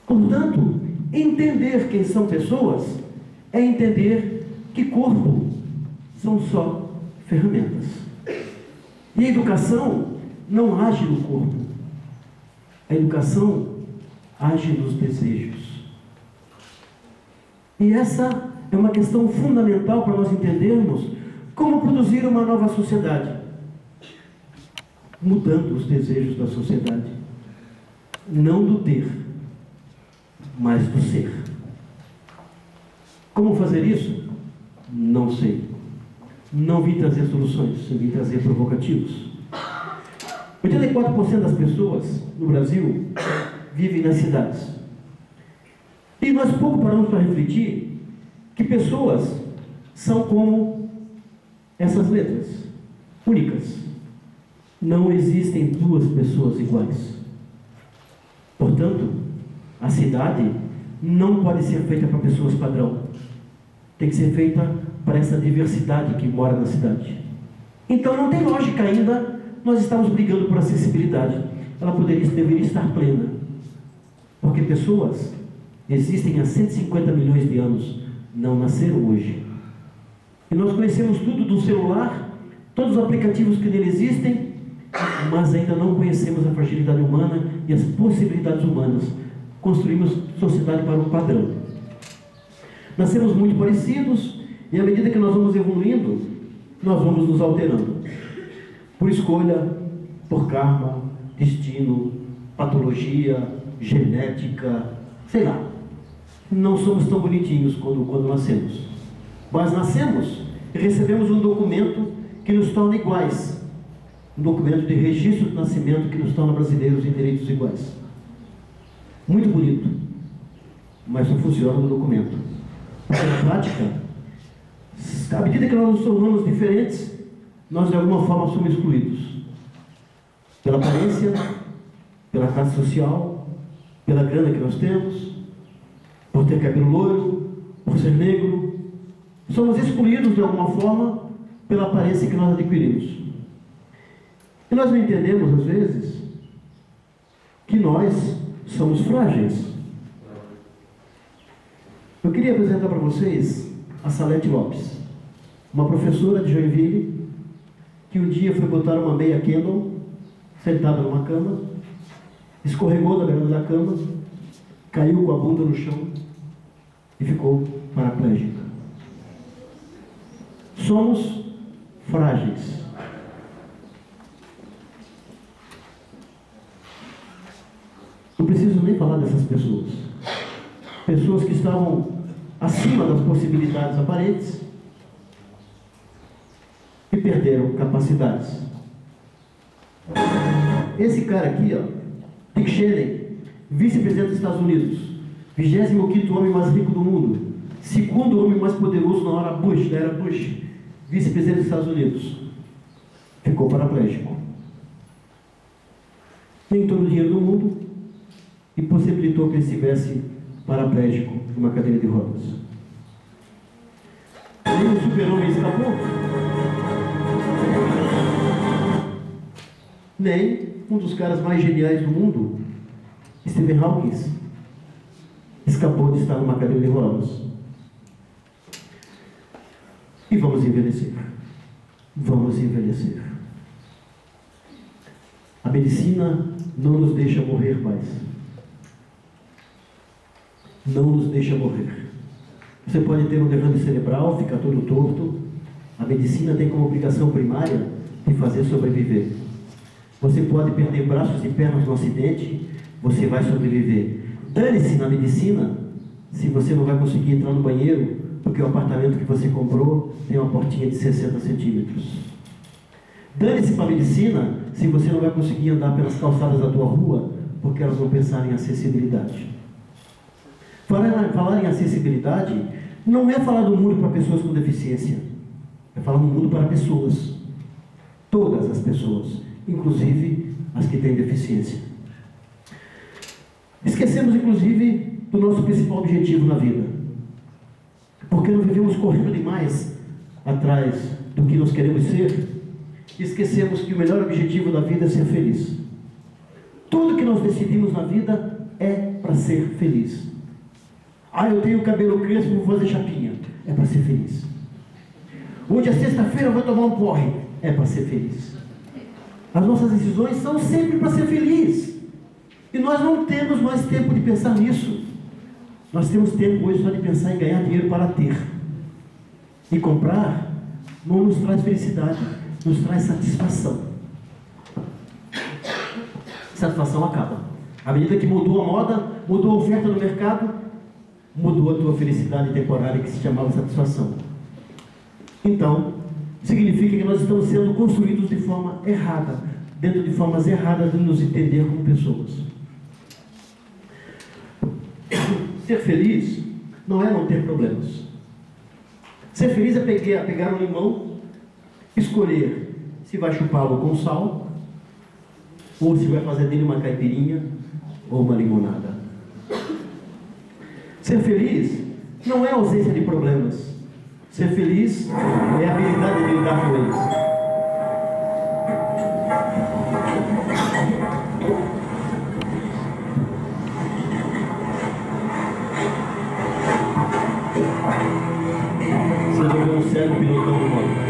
Portanto, entender quem são pessoas é entender que corpo são só ferramentas. E a educação não age no corpo. A educação age nos desejos. E essa é uma questão fundamental para nós entendermos como produzir uma nova sociedade, mudando os desejos da sociedade, não do ter, mas do ser. Como fazer isso? Não sei. Não vim trazer soluções, eu vim trazer provocativos. 84% das pessoas no Brasil vivem nas cidades. E nós pouco paramos para refletir que pessoas são como essas letras, únicas. Não existem duas pessoas iguais. Portanto, a cidade não pode ser feita para pessoas padrão. Tem que ser feita para essa diversidade que mora na cidade. Então não tem lógica ainda nós estamos brigando por acessibilidade. Ela deveria estar plena. Porque pessoas existem há 150 milhões de anos, não nasceram hoje. E nós conhecemos tudo do celular, todos os aplicativos que nele existem, mas ainda não conhecemos a fragilidade humana e as possibilidades humanas. Construímos sociedade para um padrão. Nascemos muito parecidos e à medida que nós vamos evoluindo, nós vamos nos alterando. Por escolha, por karma, destino, patologia, genética, sei lá. Não somos tão bonitinhos quando nascemos. Mas nascemos e recebemos um documento que nos torna iguais. Um documento de registro de nascimento que nos torna brasileiros em direitos iguais. Muito bonito, mas não funciona no documento. Porque na prática, à medida que nós nos tornamos diferentes, nós de alguma forma somos excluídos. Pela aparência, pela classe social, pela grana que nós temos, por ter cabelo loiro, por ser negro. Somos excluídos de alguma forma pela aparência que nós adquirimos. E nós não entendemos, às vezes, que nós somos frágeis. Eu queria apresentar para vocês a Salete Lopes, uma professora de Joinville, que um dia foi botar uma meia Kendall, sentada numa cama, escorregou da beirada da cama, caiu com a bunda no chão e ficou paraplégica. Somos frágeis. Não preciso nem falar dessas pessoas. Pessoas que estavam acima das possibilidades aparentes e perderam capacidades. Esse cara aqui, ó, Dick Cheney, vice-presidente dos Estados Unidos, 25º homem mais rico do mundo, segundo homem mais poderoso na era Bush, vice-presidente dos Estados Unidos, ficou paraplégico. Nem todo o dinheiro do mundo e possibilitou que ele estivesse paraplégico numa cadeira de rodas. Nem o super-homem escapou, nem um dos caras mais geniais do mundo, Stephen Hawking, escapou de estar numa cadeira de rodas. E vamos envelhecer. Vamos envelhecer. A medicina não nos deixa morrer mais. Não nos deixa morrer. Você pode ter um derrame cerebral, ficar todo torto. A medicina tem como obrigação primária de fazer sobreviver. Você pode perder braços e pernas no acidente, você vai sobreviver. Dane-se na medicina se você não vai conseguir entrar no banheiro porque o apartamento que você comprou tem uma portinha de 60 centímetros. Dane-se para a medicina se você não vai conseguir andar pelas calçadas da tua rua porque elas vão pensar em acessibilidade. Falar em acessibilidade não é falar do mundo para pessoas com deficiência, é falar do mundo para pessoas. Todas as pessoas, inclusive as que têm deficiência. Esquecemos, inclusive, do nosso principal objetivo na vida. Porque não vivemos correndo demais atrás do que nós queremos ser, e esquecemos que o melhor objetivo da vida é ser feliz. Tudo que nós decidimos na vida é para ser feliz. Eu tenho cabelo crespo, vou fazer chapinha. É para ser feliz. Hoje é sexta-feira, eu vou tomar um porre. É para ser feliz. As nossas decisões são sempre para ser feliz. E nós não temos mais tempo de pensar nisso. Nós temos tempo hoje só de pensar em ganhar dinheiro para ter. E comprar não nos traz felicidade, nos traz satisfação. Satisfação acaba. À medida que mudou a moda, mudou a oferta no mercado, mudou a tua felicidade temporária que se chamava satisfação. Então, significa que nós estamos sendo construídos de forma errada, dentro de formas erradas de nos entender como pessoas. Ser feliz não é não ter problemas. Ser feliz é pegar um limão, escolher se vai chupá-lo com sal, ou se vai fazer dele uma caipirinha ou uma limonada. Ser feliz não é ausência de problemas. Ser feliz é a habilidade de lidar com eles. Você já viu um cego pilotando moto?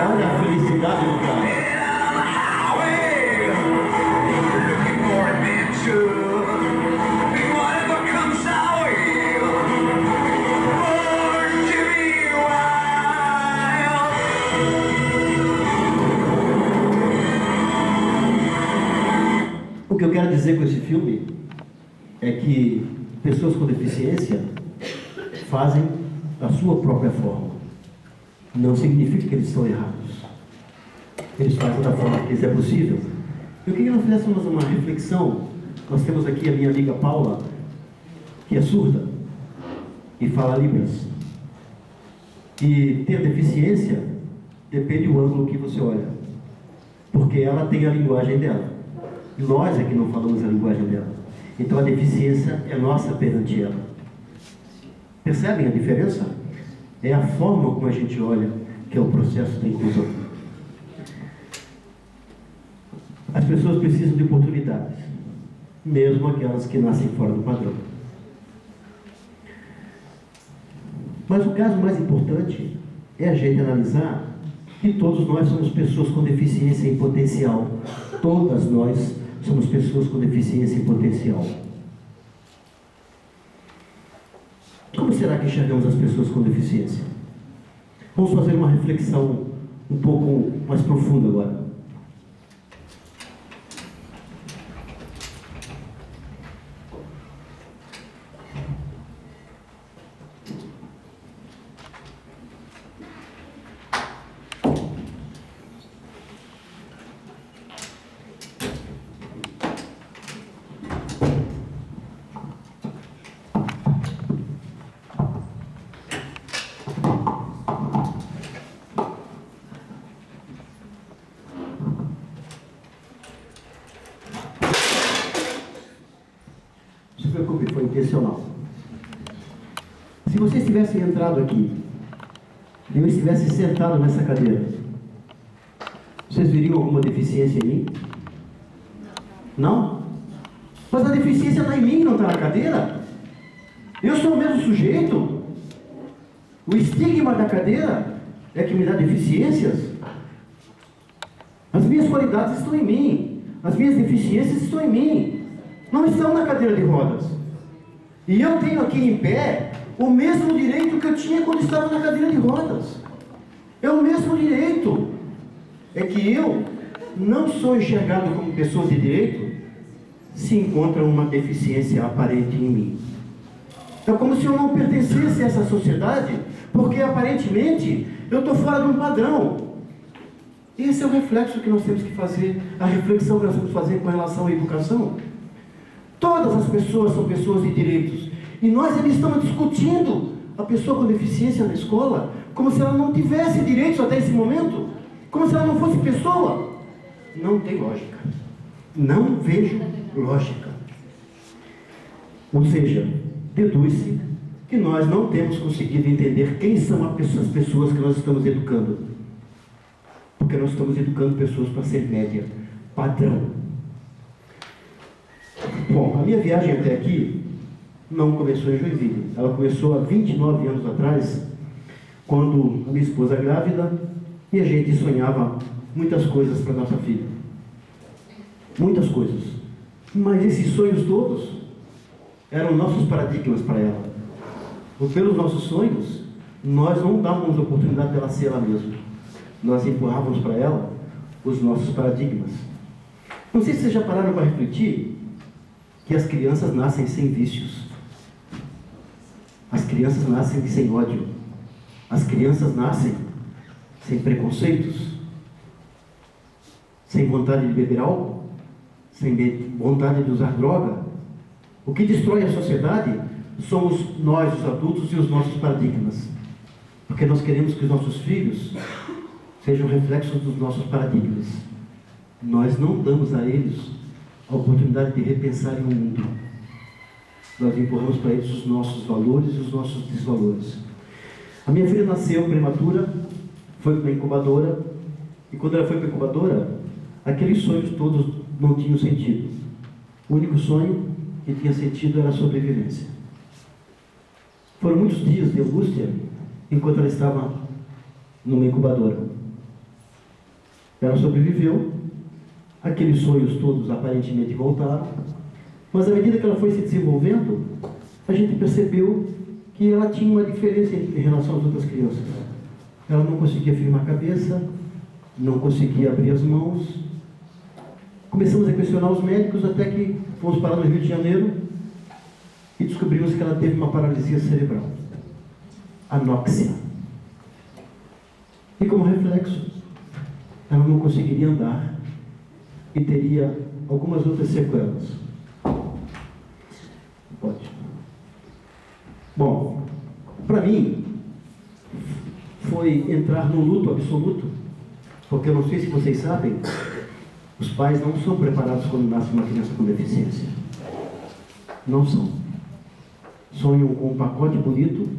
Olha a felicidade do cara. O que eu quero dizer com esse filme é que pessoas com deficiência fazem da sua própria forma. Não significa que eles estão errados. Eles fazem da forma que lhes é possível. Eu queria que nós fizéssemos uma reflexão. Nós temos aqui a minha amiga Paula, que é surda e fala Libras. E ter deficiência depende do ângulo que você olha, porque ela tem a linguagem dela. Nós é que não falamos a linguagem dela. Então a deficiência é nossa perante ela. Percebem a diferença? É a forma como a gente olha que é o processo da inclusão. As pessoas precisam de oportunidades, mesmo aquelas que nascem fora do padrão. Mas o caso mais importante é a gente analisar que todos nós somos pessoas com deficiência em potencial. Todas nós somos pessoas com deficiência em potencial. Como será que enxergamos as pessoas com deficiência? Vamos fazer uma reflexão um pouco mais profunda agora. Foi intencional. Se vocês tivessem entrado aqui e eu estivesse sentado nessa cadeira, vocês viriam alguma deficiência em mim? Não? Mas a deficiência está em mim, não está na cadeira? Eu sou o mesmo sujeito? O estigma da cadeira é que me dá deficiências? As minhas qualidades estão em mim. As minhas deficiências estão em mim. Não estão na cadeira de rodas. E eu tenho aqui em pé o mesmo direito que eu tinha quando estava na cadeira de rodas. É o mesmo direito. É que eu não sou enxergado como pessoa de direito se encontra uma deficiência aparente em mim. É como se eu não pertencesse a essa sociedade, porque aparentemente eu estou fora de um padrão. Esse é o reflexo que nós temos que fazer, a reflexão que nós temos que fazer com relação à educação. Todas as pessoas são pessoas de direitos. E nós ainda estamos discutindo a pessoa com deficiência na escola como se ela não tivesse direitos até esse momento. Como se ela não fosse pessoa. Não tem lógica. Não vejo lógica. Ou seja, deduz-se que nós não temos conseguido entender quem são as pessoas que nós estamos educando. Porque nós estamos educando pessoas para ser média, padrão. Bom, a minha viagem até aqui não começou em Joinville. Ela começou há 29 anos atrás, quando a minha esposa grávida e a gente sonhava muitas coisas para nossa filha. Muitas coisas. Mas esses sonhos todos eram nossos paradigmas para ela. ou pelos nossos sonhos, nós não dávamos oportunidade dela ser ela mesma. Nós empurrávamos para ela os nossos paradigmas. Não sei se vocês já pararam para refletir que as crianças nascem sem vícios. As crianças nascem sem ódio. As crianças nascem sem preconceitos, sem vontade de beber álcool, sem vontade de usar droga. O que destrói a sociedade somos nós, os adultos, e os nossos paradigmas. Porque nós queremos que os nossos filhos sejam reflexos dos nossos paradigmas. Nós não damos a eles a oportunidade de repensarem o mundo. Nós empurramos para eles os nossos valores e os nossos desvalores. A minha filha nasceu prematura, foi para a incubadora, e quando ela foi para a incubadora, aqueles sonhos todos não tinham sentido. O único sonho que tinha sentido era a sobrevivência. Foram muitos dias de angústia enquanto ela estava numa incubadora. Ela sobreviveu, aqueles sonhos todos aparentemente voltaram, mas à medida que ela foi se desenvolvendo, a gente percebeu que ela tinha uma diferença em relação às outras crianças. Ela não conseguia firmar a cabeça, não conseguia abrir as mãos. Começamos a questionar os médicos até que fomos parar no Rio de Janeiro e descobrimos que ela teve uma paralisia cerebral, anóxia. E como reflexo, ela não conseguiria andar e teria algumas outras sequelas. Pode. Bom, para mim, foi entrar num luto absoluto, porque eu não sei se vocês sabem, os pais não são preparados quando nasce uma criança com deficiência. Não são. Sonham com um pacote bonito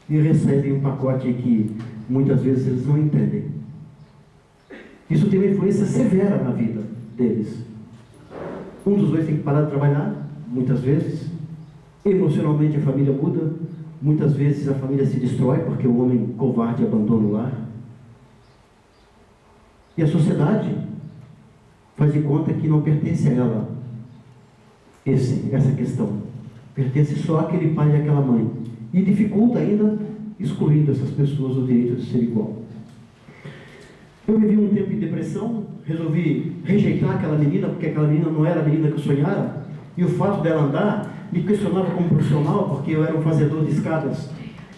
e recebem um pacote que muitas vezes eles não entendem. Isso tem uma influência severa na vida deles. Um dos dois tem que parar de trabalhar, muitas vezes. Emocionalmente a família muda. Muitas vezes a família se destrói porque o homem covarde abandona o lar. E a sociedade faz de conta que não pertence a ela essa questão. Pertence só àquele pai e àquela mãe. E dificulta ainda, excluindo essas pessoas o direito de ser igual. Eu vivi um tempo em depressão, resolvi rejeitar aquela menina, porque aquela menina não era a menina que eu sonhara, e o fato dela andar me questionava como profissional, porque eu era um fazedor de escadas,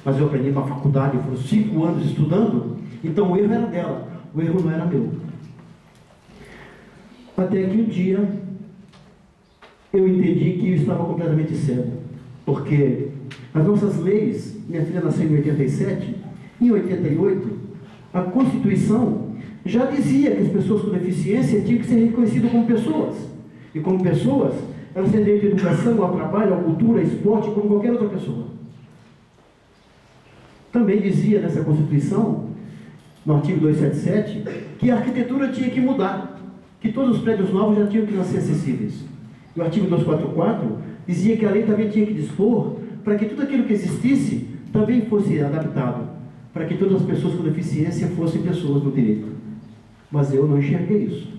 mas eu aprendi na faculdade, foram 5 anos estudando, então o erro era dela, o erro não era meu. Até que um dia eu entendi que eu estava completamente cego, porque as nossas leis, minha filha nasceu em 87, em 88, a Constituição já dizia que as pessoas com deficiência tinham que ser reconhecidas como pessoas, e como pessoas, elas têm direito à educação, ao trabalho, à cultura, ao esporte, como qualquer outra pessoa. Também dizia nessa Constituição, no artigo 277, que a arquitetura tinha que mudar, que todos os prédios novos já tinham que nascer acessíveis. E o artigo 244 dizia que a lei também tinha que dispor para que tudo aquilo que existisse também fosse adaptado, para que todas as pessoas com deficiência fossem pessoas no direito. Mas eu não enxerguei isso.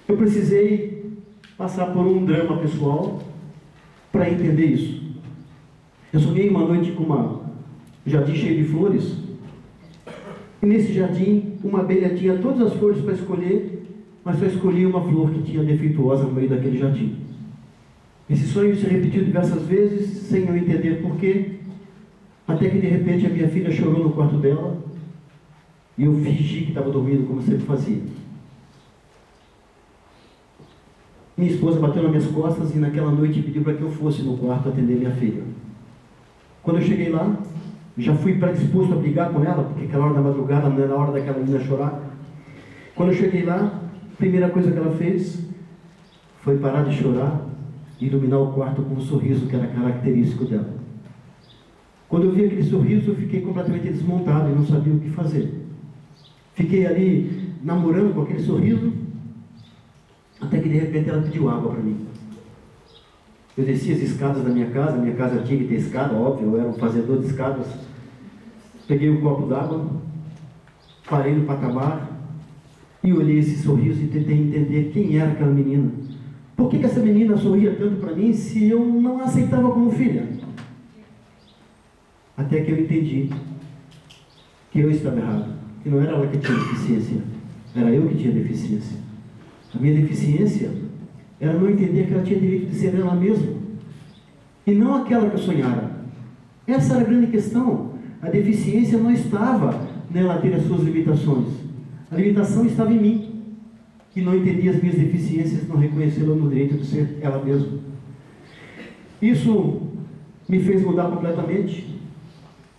Eu precisei passar por um drama pessoal para entender isso. Eu sonhei uma noite com um jardim cheio de flores, e nesse jardim uma abelha tinha todas as flores para escolher, mas só escolhi uma flor que tinha defeituosa no meio daquele jardim. Esse sonho se repetiu diversas vezes, sem eu entender porquê, até que de repente a minha filha chorou no quarto dela, e eu fingi que estava dormindo, como sempre fazia. Minha esposa bateu nas minhas costas e naquela noite pediu para que eu fosse no quarto atender minha filha. Quando eu cheguei lá, já fui predisposto a brigar com ela, porque aquela hora da madrugada não era a hora daquela menina chorar. Quando eu cheguei lá, a primeira coisa que ela fez foi parar de chorar e iluminar o quarto com um sorriso que era característico dela. Quando eu vi aquele sorriso, eu fiquei completamente desmontado e não sabia o que fazer. Fiquei ali namorando com aquele sorriso, até que de repente ela pediu água para mim. Eu desci as escadas da minha casa tinha que ter escada, óbvio, eu era um fazedor de escadas. Peguei um copo d'água, parei no patamar e olhei esse sorriso e tentei entender quem era aquela menina. Por que essa menina sorria tanto para mim se eu não a aceitava como filha? Até que eu entendi que eu estava errado. Que não era ela que tinha deficiência, era eu que tinha deficiência. A minha deficiência era não entender que ela tinha direito de ser ela mesma, e não aquela que eu sonhara. Essa era a grande questão. A deficiência não estava nela ter as suas limitações. A limitação estava em mim, que não entendia as minhas deficiências, não reconhecê-la no direito de ser ela mesma. Isso me fez mudar completamente,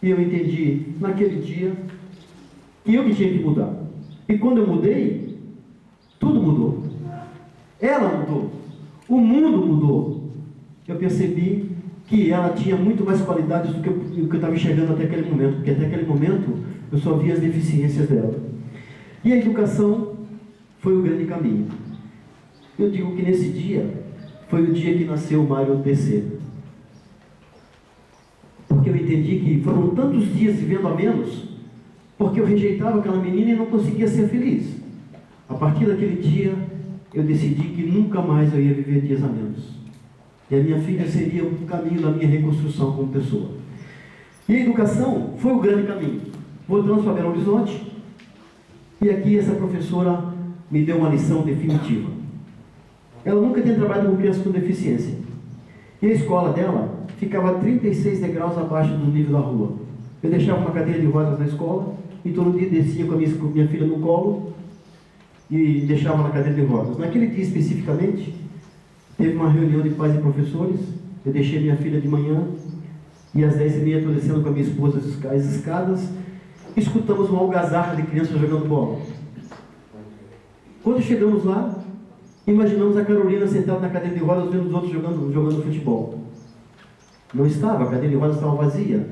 e eu entendi naquele dia que eu que tinha que mudar. E quando eu mudei, tudo mudou. Ela mudou. O mundo mudou. Eu percebi que ela tinha muito mais qualidades do que eu estava enxergando até aquele momento, porque até aquele momento eu só via as deficiências dela. E a educação foi o grande caminho. Eu digo que nesse dia foi o dia que nasceu o Mário DC. Porque eu entendi que foram tantos dias vivendo a menos, porque eu rejeitava aquela menina e não conseguia ser feliz. A partir daquele dia, eu decidi que nunca mais eu ia viver dias a menos. E a minha filha seria o caminho da minha reconstrução como pessoa. E a educação foi o grande caminho. Voltamos para Belo Horizonte, e aqui essa professora me deu uma lição definitiva. Ela nunca tinha trabalhado com crianças com deficiência. E a escola dela ficava a 36 degraus abaixo do nível da rua. Eu deixava uma cadeira de rodas na escola, e todo dia descia com a minha filha no colo, e deixava na cadeira de rodas. Naquele dia especificamente, teve uma reunião de pais e professores. Eu deixei minha filha de manhã, e às 10h30 estou descendo com a minha esposa as escadas. Escutamos uma algazarra de crianças jogando bola. Quando chegamos lá, imaginamos a Carolina sentada na cadeira de rodas vendo os outros jogando futebol. Não estava, a cadeira de rodas estava vazia.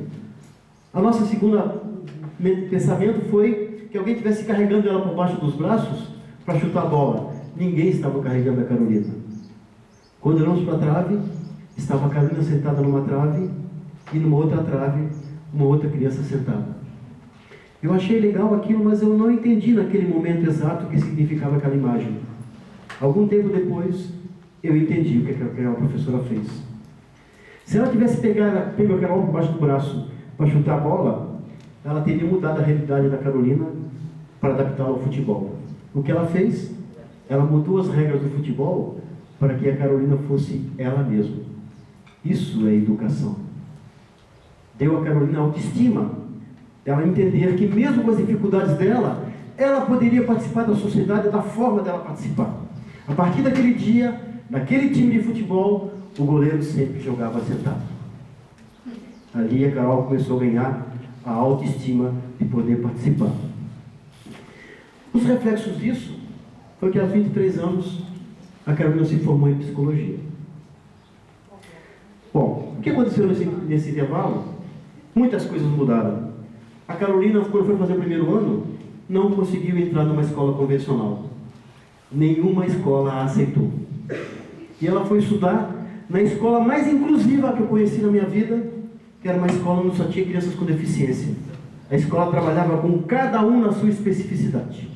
A nossa segunda pensamento foi que alguém estivesse carregando ela por baixo dos braços para chutar a bola. Ninguém estava carregando a Carolina. Quando olhamos para a trave, estava a Carolina sentada numa trave, e numa outra trave, uma outra criança sentada. Eu achei legal aquilo, mas eu não entendi naquele momento exato o que significava aquela imagem. Algum tempo depois, eu entendi o que aquela professora fez. Se ela tivesse pego aquela bola por baixo do braço para chutar a bola, ela teria mudado a realidade da Carolina para adaptá-la ao futebol. O que ela fez? Ela mudou as regras do futebol para que a Carolina fosse ela mesma. Isso é educação. Deu a Carolina autoestima, ela entender que mesmo com as dificuldades dela, ela poderia participar da sociedade da forma dela participar. A partir daquele dia, naquele time de futebol, o goleiro sempre jogava sentado. Ali a Carol começou a ganhar a autoestima de poder participar. Os reflexos disso foi que aos 23 anos a Carolina se formou em psicologia. Bom, o que aconteceu nesse intervalo? Muitas coisas mudaram. A Carolina, quando foi fazer o primeiro ano, não conseguiu entrar numa escola convencional. Nenhuma escola a aceitou. E ela foi estudar na escola mais inclusiva que eu conheci na minha vida, que era uma escola onde só tinha crianças com deficiência. A escola trabalhava com cada um na sua especificidade.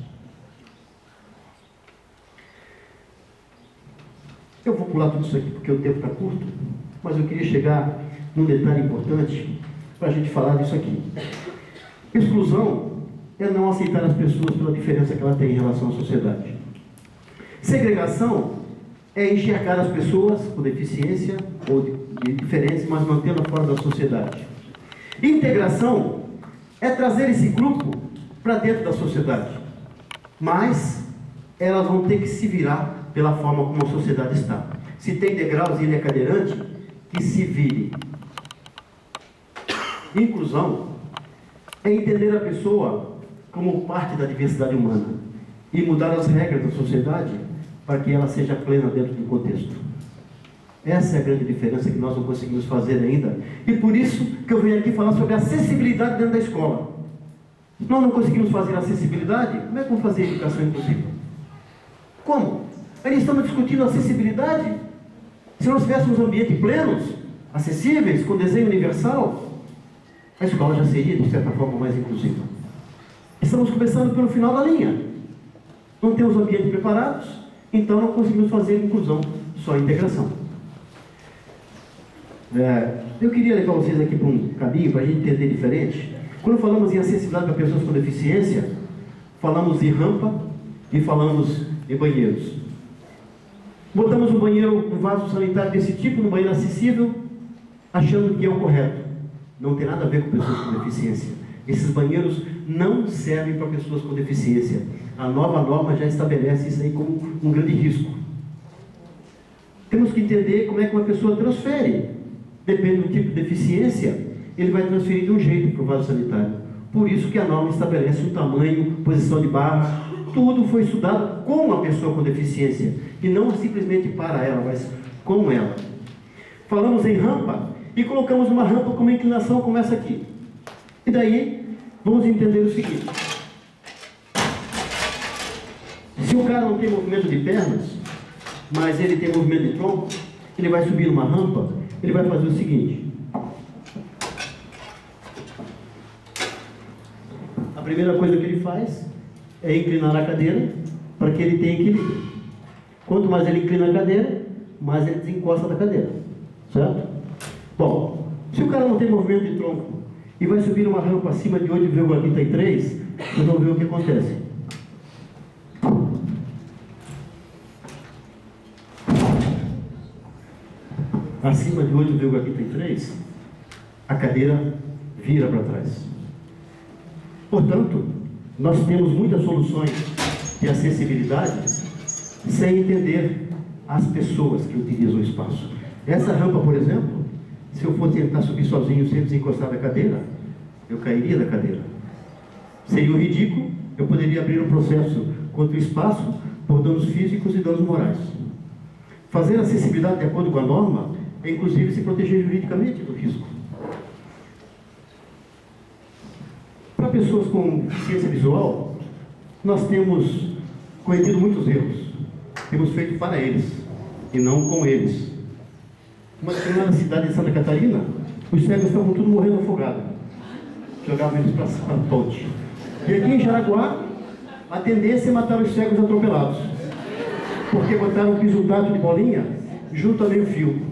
Eu vou pular tudo isso aqui porque o tempo está curto, mas eu queria chegar num detalhe importante para a gente falar disso aqui. Exclusão é não aceitar as pessoas pela diferença que ela tem em relação à sociedade. Segregação é enxergar as pessoas com deficiência ou de diferença, mas mantê-la fora da sociedade. Integração é trazer esse grupo para dentro da sociedade, mas elas vão ter que se virar pela forma como a sociedade está. Se tem degraus e ele é cadeirante, que se vire. Inclusão é entender a pessoa como parte da diversidade humana e mudar as regras da sociedade para que ela seja plena dentro do contexto. Essa é a grande diferença que nós não conseguimos fazer ainda, e por isso que eu venho aqui falar sobre acessibilidade dentro da escola. Se nós não conseguimos fazer acessibilidade, como é que vamos fazer educação inclusiva? Como? Ainda estamos discutindo acessibilidade? Se nós tivéssemos ambientes plenos, acessíveis, com desenho universal, a escola já seria, de certa forma, mais inclusiva. Estamos começando pelo final da linha. Não temos ambientes preparados, então não conseguimos fazer inclusão, só integração. Eu queria levar vocês aqui para um caminho, para a gente entender diferente. Quando falamos em acessibilidade para pessoas com deficiência, falamos em rampa e falamos em banheiros. Botamos um banheiro, um vaso sanitário desse tipo, no banheiro acessível, achando que é o correto. Não tem nada a ver com pessoas com deficiência. Esses banheiros não servem para pessoas com deficiência. A nova norma já estabelece isso aí como um grande risco. Temos que entender como é que uma pessoa transfere. Depende do tipo de deficiência, ele vai transferir de um jeito para o vaso sanitário. Por isso que a norma estabelece o tamanho, posição de barra, tudo foi estudado com a pessoa com deficiência, e não simplesmente para ela, mas com ela. Falamos em rampa, e colocamos uma rampa com uma inclinação como essa aqui. E daí, vamos entender o seguinte. Se o cara não tem movimento de pernas, mas ele tem movimento de tronco, ele vai subir numa rampa, ele vai fazer o seguinte. A primeira coisa que ele faz é inclinar a cadeira para que ele tenha equilíbrio. Quanto mais ele inclina a cadeira, mais ele desencosta da cadeira. Certo? Bom, se o cara não tem movimento de tronco e vai subir uma rampa acima de 8,33, vocês vão ver o que acontece. Acima de 8,33, a cadeira vira para trás. Portanto, nós temos muitas soluções de acessibilidade sem entender as pessoas que utilizam o espaço. Essa rampa, por exemplo, se eu for tentar subir sozinho sem desencostar da cadeira, eu cairia da cadeira. Seria um ridículo, eu poderia abrir um processo contra o espaço por danos físicos e danos morais. Fazer acessibilidade de acordo com a norma é, inclusive, se proteger juridicamente do risco. Para pessoas com deficiência visual, nós temos cometido muitos erros. Temos feito para eles, e não com eles. Uma determinada cidade de Santa Catarina, os cegos estavam tudo morrendo afogados. Jogavam eles para a ponte. E aqui em Jaraguá, a tendência é matar os cegos atropelados. Porque botaram um piso tátil de bolinha junto a meio fio.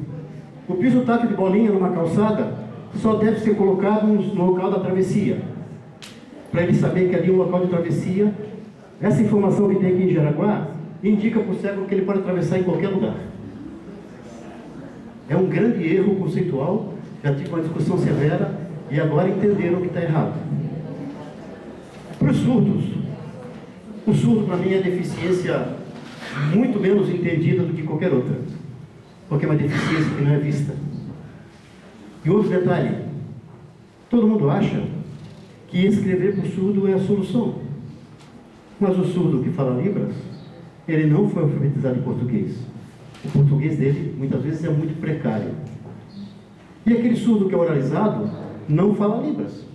O piso tátil de bolinha numa calçada só deve ser colocado no local da travessia. Para ele saber que ali é um local de travessia. Essa informação que tem aqui em Jaraguá indica para o cego que ele pode atravessar em qualquer lugar. É um grande erro conceitual. Já tive uma discussão severa e agora entenderam que está errado. Para os surdos, o surdo para mim é deficiência muito menos entendida do que qualquer outra, porque é uma deficiência que não é vista. E outro detalhe, todo mundo acha que escrever para o surdo é a solução, mas o surdo que fala Libras, ele não foi alfabetizado em português. O português dele muitas vezes é muito precário. E aquele surdo que é oralizado não fala Libras.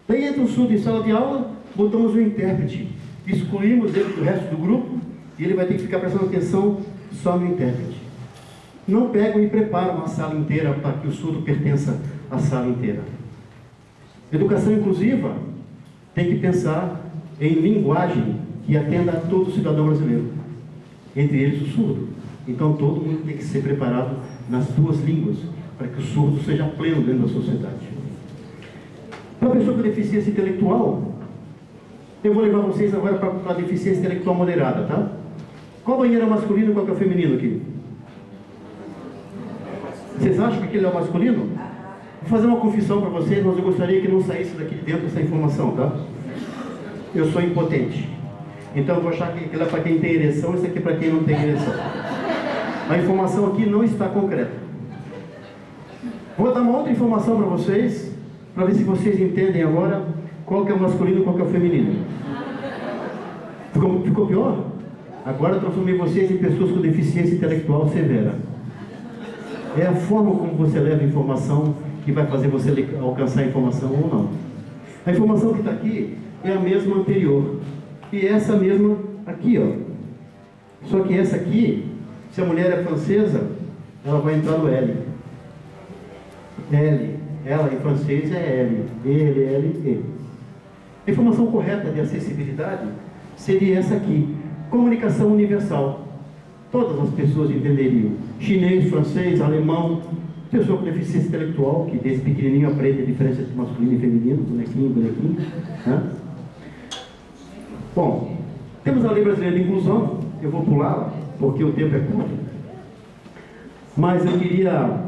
Daí entra o surdo em sala de aula, botamos um intérprete, excluímos ele do resto do grupo e ele vai ter que ficar prestando atenção só no intérprete. Não pegam e preparam a sala inteira para que o surdo pertença à sala inteira. Educação inclusiva tem que pensar em linguagem que atenda a todo cidadão brasileiro, entre eles o surdo. Então todo mundo tem que ser preparado nas duas línguas, para que o surdo seja pleno dentro da sociedade. Para a pessoa com deficiência intelectual, eu vou levar vocês agora para a deficiência intelectual moderada, tá? Qual banheiro é masculino e qual que é o feminino aqui? Vocês acham que aquele é o masculino? Vou fazer uma confissão para vocês, mas eu gostaria que não saísse daqui de dentro essa informação, tá? Eu sou impotente. Então eu vou achar que aquilo é para quem tem ereção, isso aqui é para quem não tem ereção. A informação aqui não está concreta. Vou dar uma outra informação para vocês, para ver se vocês entendem agora qual que é o masculino e qual que é o feminino. Ficou pior? Agora eu transformei vocês em pessoas com deficiência intelectual severa. É a forma como você leva a informação que vai fazer você alcançar a informação ou não. A informação que está aqui é a mesma anterior. E essa mesma aqui, ó. Só que essa aqui, se a mulher é francesa, ela vai entrar no L. L. Ela em francês é L. Ele, L, E. A informação correta de acessibilidade seria essa aqui. Comunicação universal. Todas as pessoas entenderiam. Chinês, francês, alemão, pessoa com deficiência intelectual, que desde pequenininho aprende a diferença entre masculino e feminino, bonequinho, né? Bom, temos a Lei Brasileira de Inclusão, eu vou pular, porque o tempo é curto, mas eu queria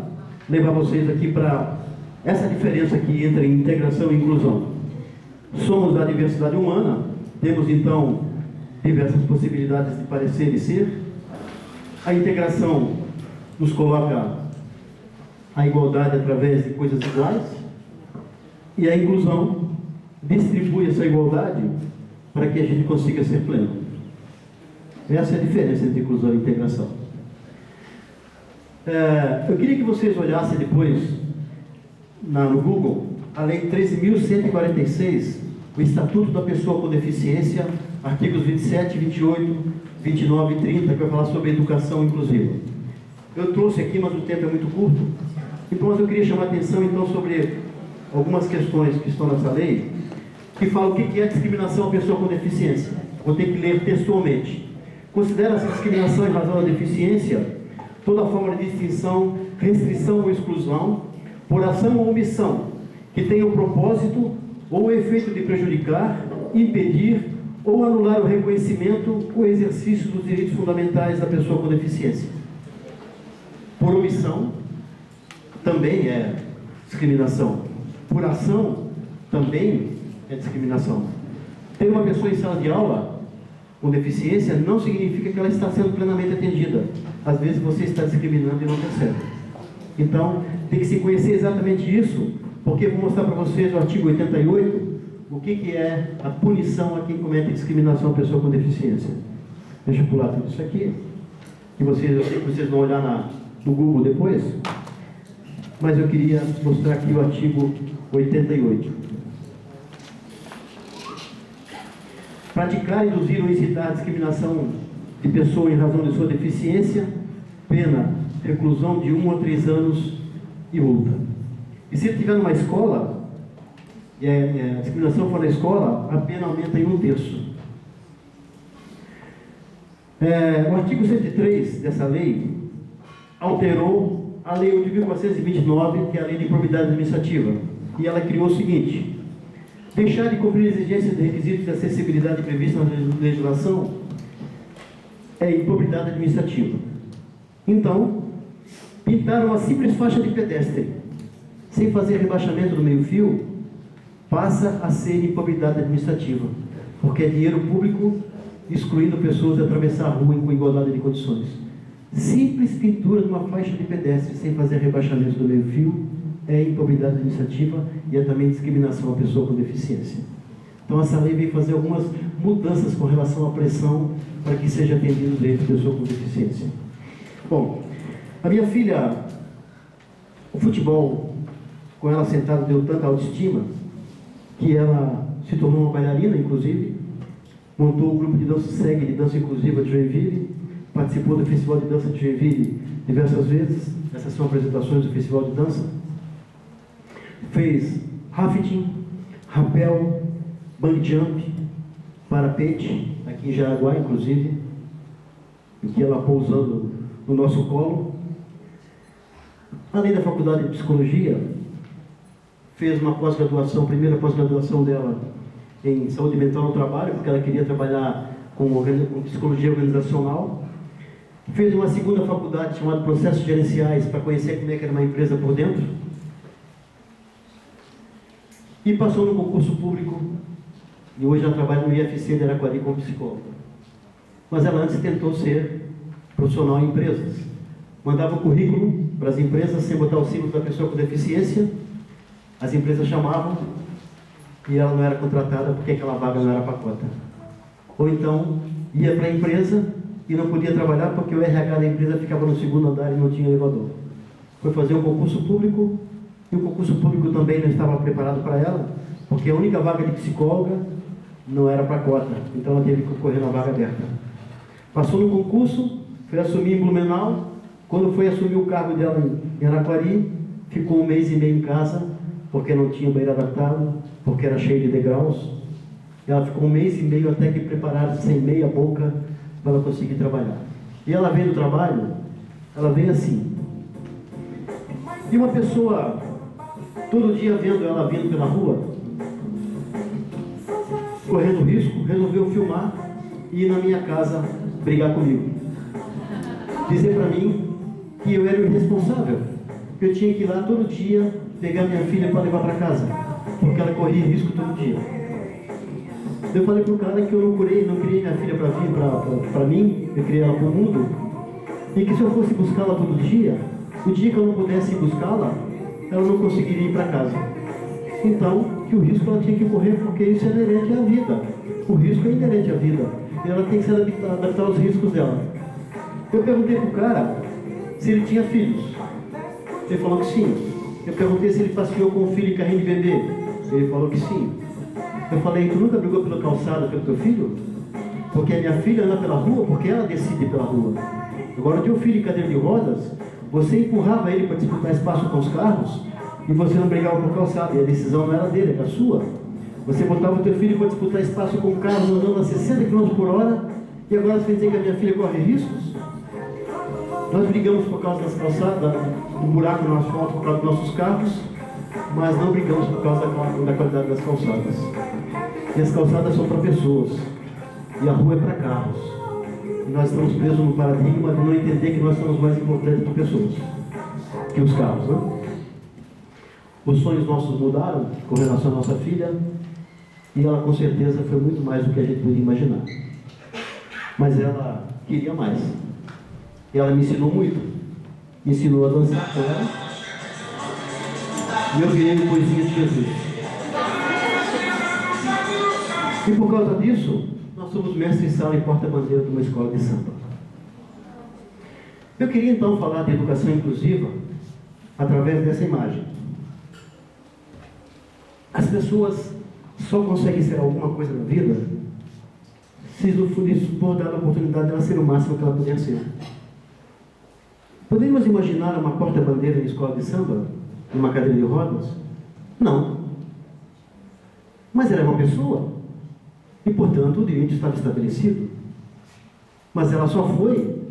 levar vocês aqui para essa diferença aqui entre integração e inclusão. Somos da diversidade humana, temos então diversas possibilidades de parecer e ser. A integração nos coloca a igualdade através de coisas iguais, e a inclusão distribui essa igualdade para que a gente consiga ser pleno. Essa é a diferença entre inclusão e integração. Eu queria que vocês olhassem depois no Google a Lei 13.146, o Estatuto da Pessoa com Deficiência, artigos 27, 28, 29 e 30, que vai falar sobre educação inclusiva. Eu trouxe aqui, mas o tempo é muito curto, então eu queria chamar a atenção então sobre algumas questões que estão nessa lei, que falam o que é discriminação à pessoa com deficiência. Vou ter que ler textualmente. Considera-se discriminação em razão da deficiência toda forma de distinção, restrição ou exclusão, por ação ou omissão, que tenha o propósito ou o efeito de prejudicar, impedir ou anular o reconhecimento ou exercício dos direitos fundamentais da pessoa com deficiência. Por omissão, também é discriminação. Por ação, também é discriminação. Ter uma pessoa em sala de aula com deficiência não significa que ela está sendo plenamente atendida. Às vezes você está discriminando e não percebe. Então, tem que se conhecer exatamente isso, porque eu vou mostrar para vocês o artigo 88, o que é a punição a quem comete discriminação à pessoa com deficiência. Deixa eu pular tudo isso aqui, que eu sei que vocês vão olhar no Google depois, mas eu queria mostrar aqui o artigo 88. Praticar, induzir ou incitar a discriminação de pessoa em razão de sua deficiência, pena, reclusão de 1 a 3 anos e multa. E se ele estiver numa escola, e a discriminação for na escola, a pena aumenta em 1/3. O artigo 103 dessa lei alterou a lei 8.429, que é a lei de improbidade administrativa, e ela criou o seguinte: deixar de cumprir exigências de requisitos de acessibilidade previstos na legislação é improbidade administrativa. Então, pintar uma simples faixa de pedestre sem fazer rebaixamento do meio-fio passa a ser improbidade administrativa, porque é dinheiro público excluindo pessoas de atravessar a rua com igualdade de condições. Simples pintura de uma faixa de pedestre sem fazer rebaixamento do meio-fio é improbidade administrativa e é também discriminação à pessoa com deficiência. Então essa lei vem fazer algumas mudanças com relação à pressão para que seja atendido o direito de pessoa com deficiência. Bom, a minha filha, o futebol, com ela sentada, deu tanta autoestima que ela se tornou uma bailarina, inclusive, montou o grupo de dança SEG, de dança inclusiva de Joinville, participou do Festival de Dança de Joinville diversas vezes. Essas são apresentações do Festival de Dança. Fez rafting, rapel, bungee jump, parapente, aqui em Jaraguá, inclusive, em que ela pousando no nosso colo. Além da faculdade de psicologia, fez uma pós-graduação, primeira pós-graduação dela em saúde mental no trabalho, porque ela queria trabalhar com psicologia organizacional. Fez uma segunda faculdade chamada Processos Gerenciais, para conhecer como é que era uma empresa por dentro. E passou no concurso público, e hoje ela trabalha no IFC de Araquari como psicóloga. Mas ela antes tentou ser profissional em empresas. Mandava o currículo para as empresas sem botar o símbolo da pessoa com deficiência. As empresas chamavam e ela não era contratada porque aquela vaga não era para cota. Ou então ia para a empresa e não podia trabalhar porque o RH da empresa ficava no segundo andar e não tinha elevador. Foi fazer um concurso público e o concurso público também não estava preparado para ela, porque a única vaga de psicóloga não era para cota, então ela teve que concorrer na vaga aberta. Passou no concurso, foi assumir em Blumenau. Quando foi assumir o cargo dela em Araquari, ficou 1 mês e meio em casa, porque não tinha banheiro adaptado, porque era cheio de degraus. Ela ficou 1 mês e meio até que prepararam sem meia boca para ela conseguir trabalhar. E ela veio do trabalho, ela veio assim. E uma pessoa, todo dia vendo ela vindo pela rua, correndo risco, resolveu filmar e ir na minha casa brigar comigo. Dizer para mim que eu era o irresponsável, que eu tinha que ir lá todo dia pegar minha filha para levar para casa, porque ela corria risco todo dia. Eu falei pro cara que eu não criei minha filha para vir para mim, eu criei ela para o mundo, e que se eu fosse buscá-la todo dia, o dia que eu não pudesse ir buscá-la, ela não conseguiria ir para casa. Então, que o risco ela tinha que correr, porque isso é inerente à vida. O risco é inerente à vida. E ela tem que se adaptar aos riscos dela. Eu perguntei pro cara se ele tinha filhos. Ele falou que sim. Eu perguntei se ele passeou com o filho em carrinho de bebê. Ele falou que sim. Eu falei, tu nunca brigou pela calçada pelo teu filho? Porque a minha filha anda pela rua, porque ela decide pela rua. Agora, o teu filho em cadeira de rodas, você empurrava ele para disputar espaço com os carros e você não brigava por calçada. E a decisão não era dele, era sua. Você botava o teu filho para disputar espaço com carros andando a 60 km por hora e agora você vai dizer que a minha filha corre riscos? Nós brigamos por causa das calçadas, do buraco no asfalto, por causa dos nossos carros, mas não brigamos por causa da qualidade das calçadas. E as calçadas são para pessoas, e a rua é para carros. E nós estamos presos no paradigma de não entender que nós somos mais importantes que pessoas, que os carros, né? Os sonhos nossos mudaram com relação à nossa filha, e ela com certeza foi muito mais do que a gente podia imaginar. Mas ela queria mais. E ela me ensinou muito. Me ensinou a dançar com ela. E eu virei poesia de Jesus. E por causa disso, nós somos mestres de sala e porta-bandeira de uma escola de samba. Eu queria então falar de educação inclusiva através dessa imagem. As pessoas só conseguem ser alguma coisa na vida se lhes for dar a oportunidade de ela ser o máximo que ela puder ser. Podemos imaginar uma porta-bandeira em escola de samba, numa cadeira de rodas? Não. Mas ela é uma pessoa, e portanto o direito estava estabelecido. Mas ela só foi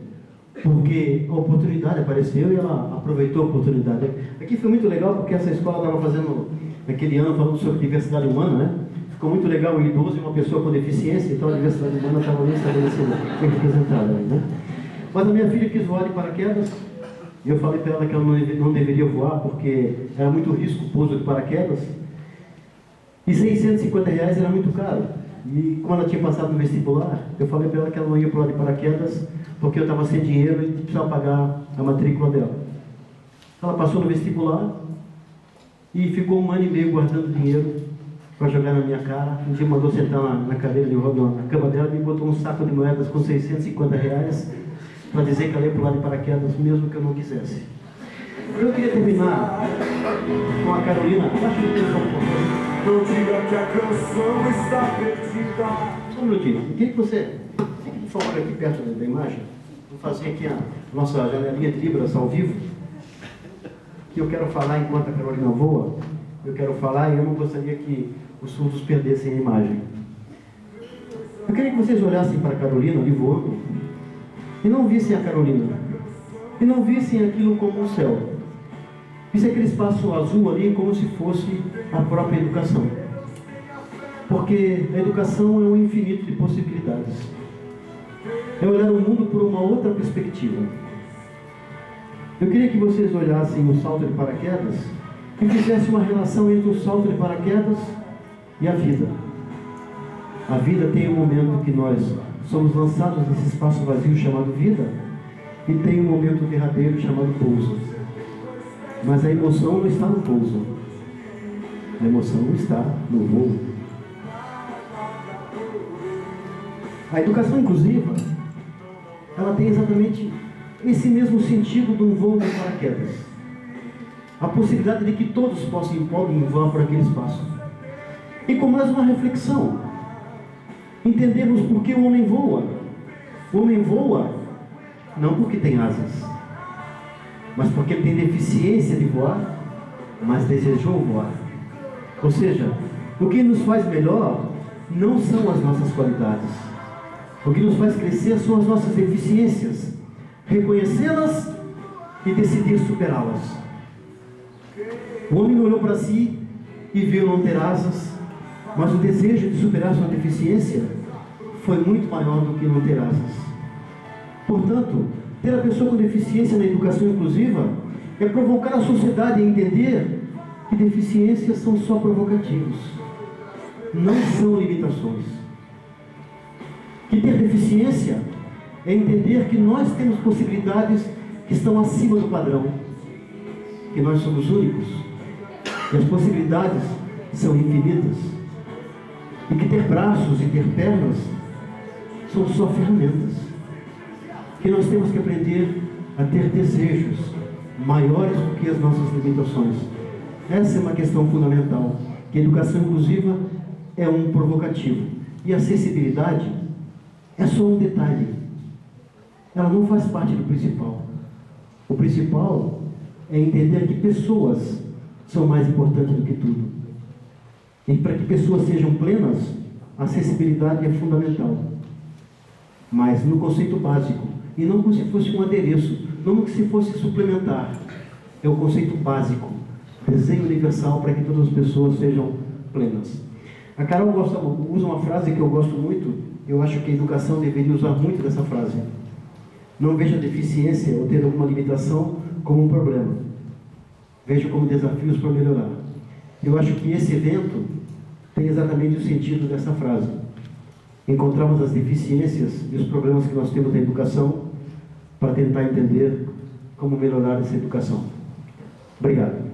porque a oportunidade apareceu e ela aproveitou a oportunidade. Aqui foi muito legal porque essa escola estava fazendo, naquele ano, falando sobre diversidade humana, né? Ficou muito legal o idoso e uma pessoa com deficiência, então a diversidade humana estava bem estabelecida, bem representada, né? Mas a minha filha quis voar de paraquedas, e eu falei para ela que ela não deveria voar, porque era muito risco o pouso de paraquedas, e R$650 era muito caro. E quando ela tinha passado no vestibular, eu falei para ela que ela não ia pular de paraquedas, porque eu estava sem dinheiro e precisava pagar a matrícula dela. Ela passou no vestibular, e ficou 1 ano e meio guardando dinheiro para jogar na minha cara. Um dia mandou sentar na cadeira de roda, na cama dela, e me botou um saco de moedas com R$650, para dizer que ela ia pular de paraquedas, mesmo que eu não quisesse. Eu queria terminar com a Carolina. Não diga que a canção está perdida. Só um minutinho. Eu queria que você fique, por favor, aqui perto da imagem. Vou fazer aqui a nossa janelinha de Libras ao vivo. Que eu quero falar enquanto a Carolina voa. Eu quero falar e eu não gostaria que os surdos perdessem a imagem. Eu queria que vocês olhassem para a Carolina ali voando e não vissem a Carolina, e não vissem aquilo como um céu. Vissem aquele espaço azul ali como se fosse a própria educação. Porque a educação é um infinito de possibilidades. É olhar o mundo por uma outra perspectiva. Eu queria que vocês olhassem o salto de paraquedas e fizessem uma relação entre o salto de paraquedas e a vida. A vida tem um momento que nós somos lançados nesse espaço vazio chamado vida, e tem um momento derradeiro chamado pouso. Mas a emoção não está no pouso. A emoção está no voo. A educação inclusiva, ela tem exatamente esse mesmo sentido de um voo de paraquedas. A possibilidade de que todos podem voar por aquele espaço. E com mais uma reflexão, entendemos por que o homem voa. O homem voa não porque tem asas, mas porque ele tem deficiência de voar, mas desejou voar. Ou seja, o que nos faz melhor não são as nossas qualidades. O que nos faz crescer são as nossas deficiências. Reconhecê-las e decidir superá-las. O homem olhou para si e viu não ter asas, mas o desejo de superar sua deficiência foi muito maior do que não ter asas. Portanto, ter a pessoa com deficiência na educação inclusiva é provocar a sociedade a entender que deficiências são só provocativos, não são limitações. Que ter deficiência é entender que nós temos possibilidades que estão acima do padrão, que nós somos únicos, que as possibilidades são infinitas, e que ter braços e ter pernas são só ferramentas, que nós temos que aprender a ter desejos maiores do que as nossas limitações. Essa é uma questão fundamental, que a educação inclusiva é um provocativo, e a acessibilidade é só um detalhe, ela não faz parte do principal. O principal é entender que pessoas são mais importantes do que tudo. E para que pessoas sejam plenas, a acessibilidade é fundamental. Mas no conceito básico, e não como se fosse um adereço, não como se fosse suplementar. É o conceito básico, desenho universal para que todas as pessoas sejam plenas. A Carol usa uma frase que eu gosto muito, eu acho que a educação deveria usar muito dessa frase. Não veja a deficiência ou ter alguma limitação como um problema. Veja como desafios para melhorar. Eu acho que esse evento tem exatamente o sentido dessa frase. Encontramos as deficiências e os problemas que nós temos na educação para tentar entender como melhorar essa educação. Obrigado.